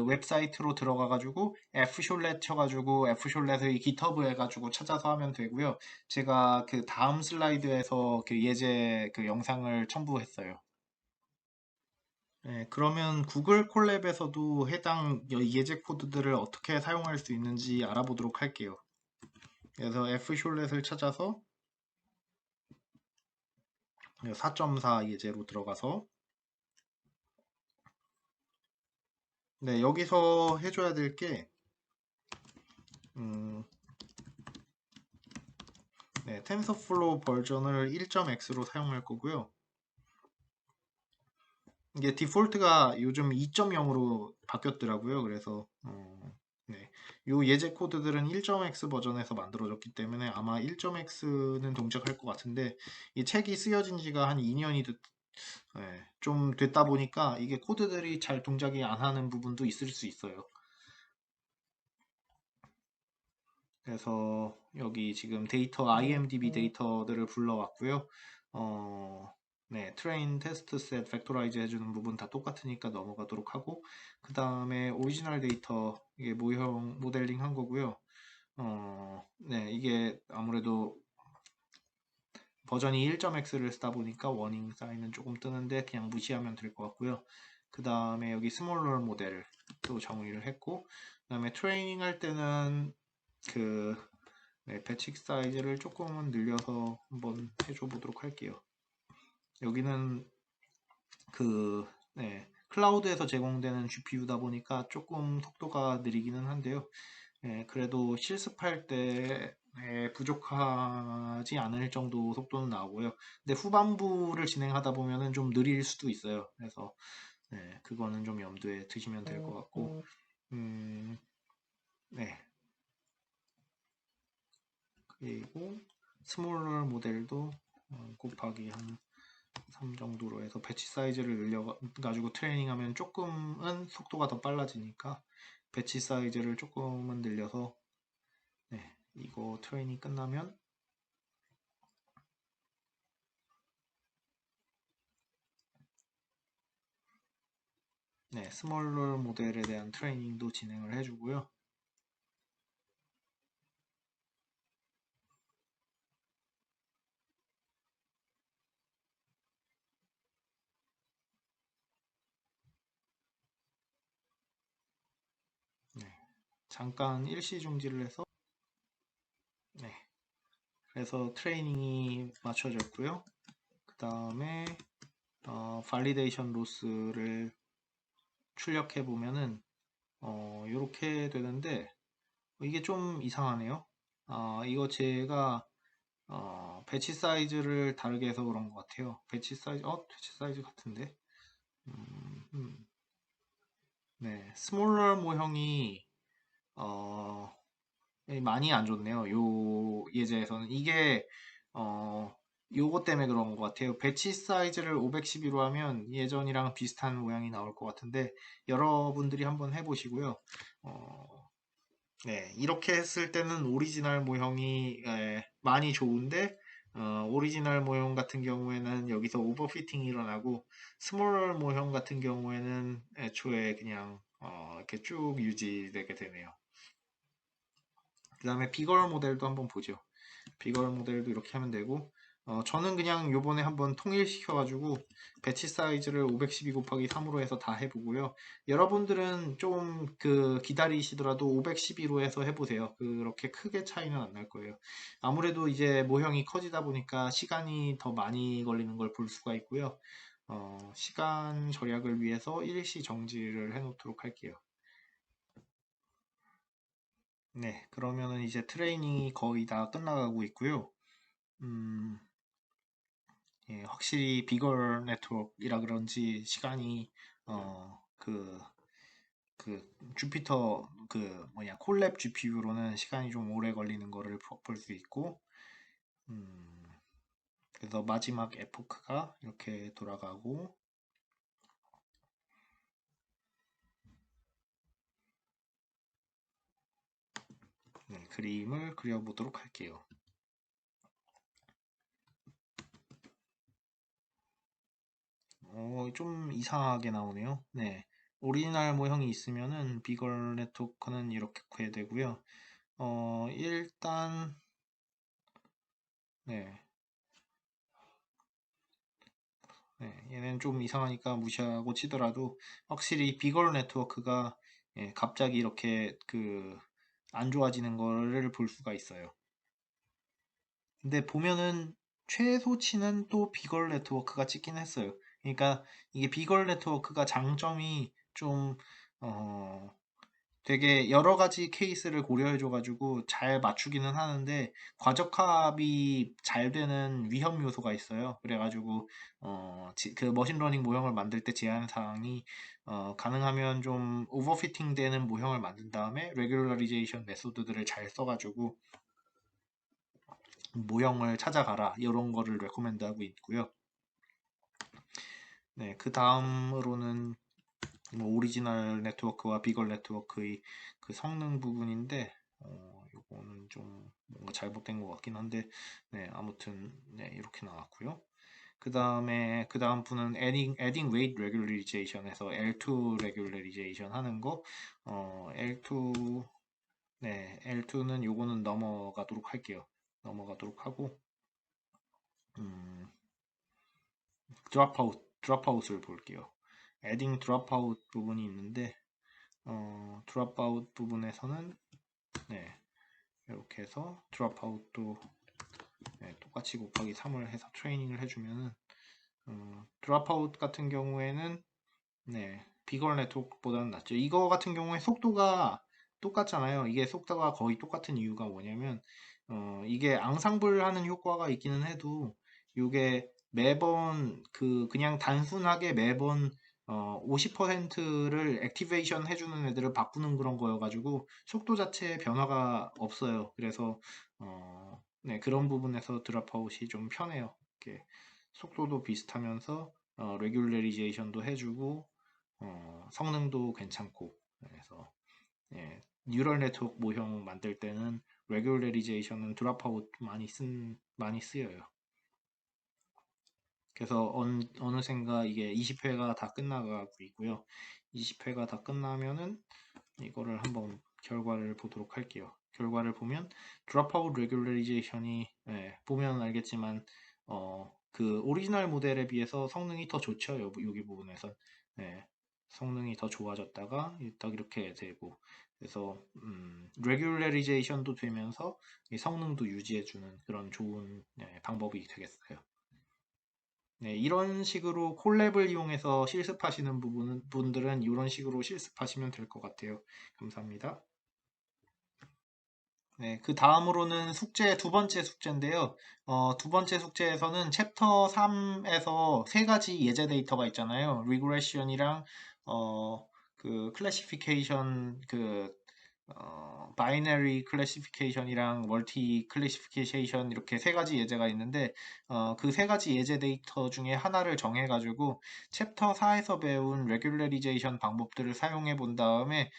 웹사이트로 들어가가지고 fsholet 쳐가지고 fsholet의 GitHub 해가지고 찾아서 하면 되고요. 제가 그 다음 슬라이드에서 그 예제 그 영상을 첨부했어요. 네, 그러면 구글 콜랩에서도 해당 예제 코드들을 어떻게 사용할 수 있는지 알아보도록 할게요. 그래서 fsholet을 찾아서 4.4 예제로 들어가서 네, 여기서 해줘야 될 게 네, 텐서플로우 버전을 1.x로 사용할 거고요. 이게 디폴트가 요즘 2.0으로 바뀌었더라고요. 그래서 네, 요 예제 코드들은 1.x 버전에서 만들어졌기 때문에 아마 1.x는 동작할 것 같은데 이 책이 쓰여진 지가 한 2년이 좀 됐다 보니까 이게 코드들이 잘 동작이 안 하는 부분도 있을 수 있어요. 그래서 여기 지금 데이터 IMDb 데이터들을 불러왔고요. 네, 트레인, 테스트 셋, 팩토라이즈 해주는 부분 다 똑같으니까 넘어가도록 하고 그 다음에 오리지널 데이터 이게 모형 모델링 한 거고요. 네, 이게 아무래도 버전이 1.x를 쓰다 보니까 워닝 사인은 조금 뜨는데 그냥 무시하면 될 것 같고요. 그 다음에 여기 스몰러 모델을 또 정의를 했고 그 다음에 트레이닝 할 때는 배치 사이즈를 조금은 늘려서 한번 해줘 보도록 할게요. 여기는 클라우드에서 제공되는 GPU다 보니까 조금 속도가 느리기는 한데요. 그래도 실습할 때 부족하지 않을 정도 속도는 나오고요. 근데 후반부를 진행하다 보면은 좀 느릴 수도 있어요. 그래서 그거는 좀 염두에 두시면 될 것 같고, 음, 네. 그리고 스몰러 모델도 곱하기 한 3 정도로 해서 배치 사이즈를 늘려가지고 트레이닝하면 조금은 속도가 더 빨라지니까 배치 사이즈를 조금은 늘려서 네, 이거 트레이닝 끝나면 네, 스몰러 모델에 대한 트레이닝도 진행을 해주고요. 네, 잠깐 일시 중지를 해서 네, 그래서 트레이닝이 맞춰졌고요. 그 다음에 발리데이션 로스를 출력해 보면은 이렇게 되는데 이게 좀 이상하네요. 이거 제가 배치 사이즈를 다르게 해서 그런 것 같아요. 배치 사이즈 같은데. 음, 음. 네, 스몰러 모형이 어, 많이 안 좋네요. 요 예제에서는 이게 어, 요거 때문에 그런 것 같아요. 배치 사이즈를 512로 하면 예전이랑 비슷한 모양이 나올 것 같은데 여러분들이 한번 해보시고요. 어, 네, 이렇게 했을 때는 오리지널 모형이 많이 좋은데 오리지널 모형 같은 경우에는 여기서 오버피팅이 일어나고 스몰 모형 같은 경우에는 애초에 그냥 이렇게 쭉 유지되게 되네요. 그 다음에 비걸 모델도 한번 보죠. 비걸 모델도 이렇게 하면 되고 저는 그냥 요번에 한번 통일시켜가지고 배치 사이즈를 512 곱하기 3으로 해서 다 해보고요. 여러분들은 좀 그 기다리시더라도 512로 해서 해보세요. 그렇게 크게 차이는 안 날 거예요. 아무래도 이제 모형이 커지다 보니까 시간이 더 많이 걸리는 걸 볼 수가 있고요. 시간 절약을 위해서 일시 정지를 해놓도록 할게요. 네, 그러면은 이제 트레이닝이 거의 다 끝나가고 있고요. 음, 예, 확실히 비걸 네트워크이라 그런지 시간이 그 주피터 콜랩 GPU로는 시간이 좀 오래 걸리는 거를 볼 수 있고 음, 그래서 마지막 에포크가 이렇게 돌아가고 네, 그림을 그려보도록 할게요. 좀 이상하게 나오네요. 네, 오리지널 모형이 있으면은 비걸 네트워크는 이렇게 구해야 되고요. 일단 네, 네, 얘는 좀 이상하니까 무시하고 치더라도 확실히 비걸 네트워크가 갑자기 이렇게 안 좋아지는 거를 볼 수가 있어요. 근데 보면은 최소치는 또 비걸 네트워크가 찍긴 했어요. 그러니까 이게 비걸 네트워크가 장점이 좀 어, 되게 여러 가지 케이스를 고려해줘가지고 잘 맞추기는 하는데 과적합이 잘 되는 위험 요소가 있어요. 그래가지고 그 머신러닝 모형을 만들 때 제한 사항이 가능하면 좀 오버피팅 되는 모형을 만든 다음에 레귤러리제이션 메소드들을 잘 써가지고 모형을 찾아가라 이런 거를 레코멘드하고 있고요. 네, 그 다음으로는 뭐 오리지널 네트워크와 비걸 네트워크의 그 성능 부분인데 요거는 좀 뭔가 잘못된 것 같긴 한데 네, 아무튼 네, 이렇게 나왔고요. 그 다음에 그 다음 분은 adding weight regularization 에서 L2 regularization 하는 거 L2 네, L2는 요거는 넘어가도록 할게요. 넘어가도록 하고 음, 드롭아웃을 볼게요. adding dropout 부분이 있는데 드롭아웃 부분에서는 네, 이렇게 해서 드롭아웃도 네, 똑같이 곱하기 3을 해서 트레이닝을 해주면은 드롭아웃 같은 경우에는 네, 비걸 네트워크보다는 낫죠. 이거 같은 경우에 속도가 똑같잖아요. 이게 속도가 거의 똑같은 이유가 뭐냐면 이게 앙상블 하는 효과가 있기는 해도 이게 매번 그냥 단순하게 매번 50%를 액티베이션 해주는 애들을 바꾸는 그런 거여가지고 속도 자체에 변화가 없어요. 그래서 네, 그런 부분에서 드랍아웃이 좀 편해요. 이렇게 속도도 비슷하면서 레귤러리제이션도 해주고 성능도 괜찮고 그래서 예, 뉴럴 네트워크 모형 만들 때는 레귤러리제이션은 드랍아웃 많이 쓰여요. 그래서 어느샌가 이게 20회가 다 끝나가고 있고요. 20회가 다 끝나면은 이거를 한번 결과를 보도록 할게요. 결과를 보면 드롭아웃 레귤러리제이션이 보면 알겠지만 그 오리지널 모델에 비해서 성능이 더 좋죠. 여기 부분에선 성능이 더 좋아졌다가 딱 이렇게 되고 그래서 레귤러리제이션도 되면서 이 성능도 유지해주는 그런 좋은 방법이 되겠어요. 네, 이런 식으로 콜랩을 이용해서 실습하시는 분들은 이런 식으로 실습하시면 될 것 같아요. 감사합니다. 네, 그 다음으로는 두 번째 숙제인데요. 두 번째 숙제에서는 챕터 3에서 세 가지 예제 데이터가 있잖아요. 리그레션이랑, 그 클래시피케이션, 바이너리 클래시피케이션이랑 멀티 클래시피케이션 이렇게 세 가지 예제가 있는데 그 세 가지 예제 데이터 중에 하나를 정해가지고 챕터 4에서 배운 레귤러리제이션 방법들을 사용해 본 다음에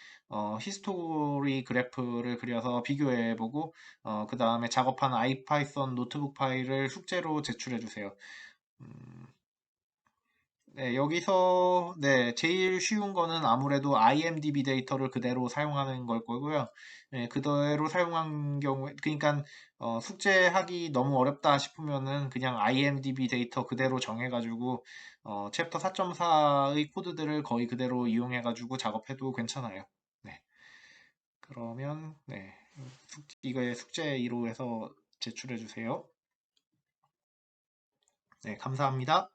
히스토리 그래프를 그려서 비교해보고 그 다음에 작업한 아이파이썬 노트북 파일을 숙제로 제출해 주세요. 네, 여기서 제일 쉬운 거는 아무래도 IMDb 데이터를 그대로 사용하는 걸 거고요. 네, 그대로 사용한 경우에 그러니까 숙제하기 너무 어렵다 싶으면은 그냥 IMDb 데이터 그대로 정해가지고 챕터 4.4의 코드들을 거의 그대로 이용해가지고 작업해도 괜찮아요. 네, 그러면 이거의 숙제 2로 해서 제출해 주세요. 네, 감사합니다.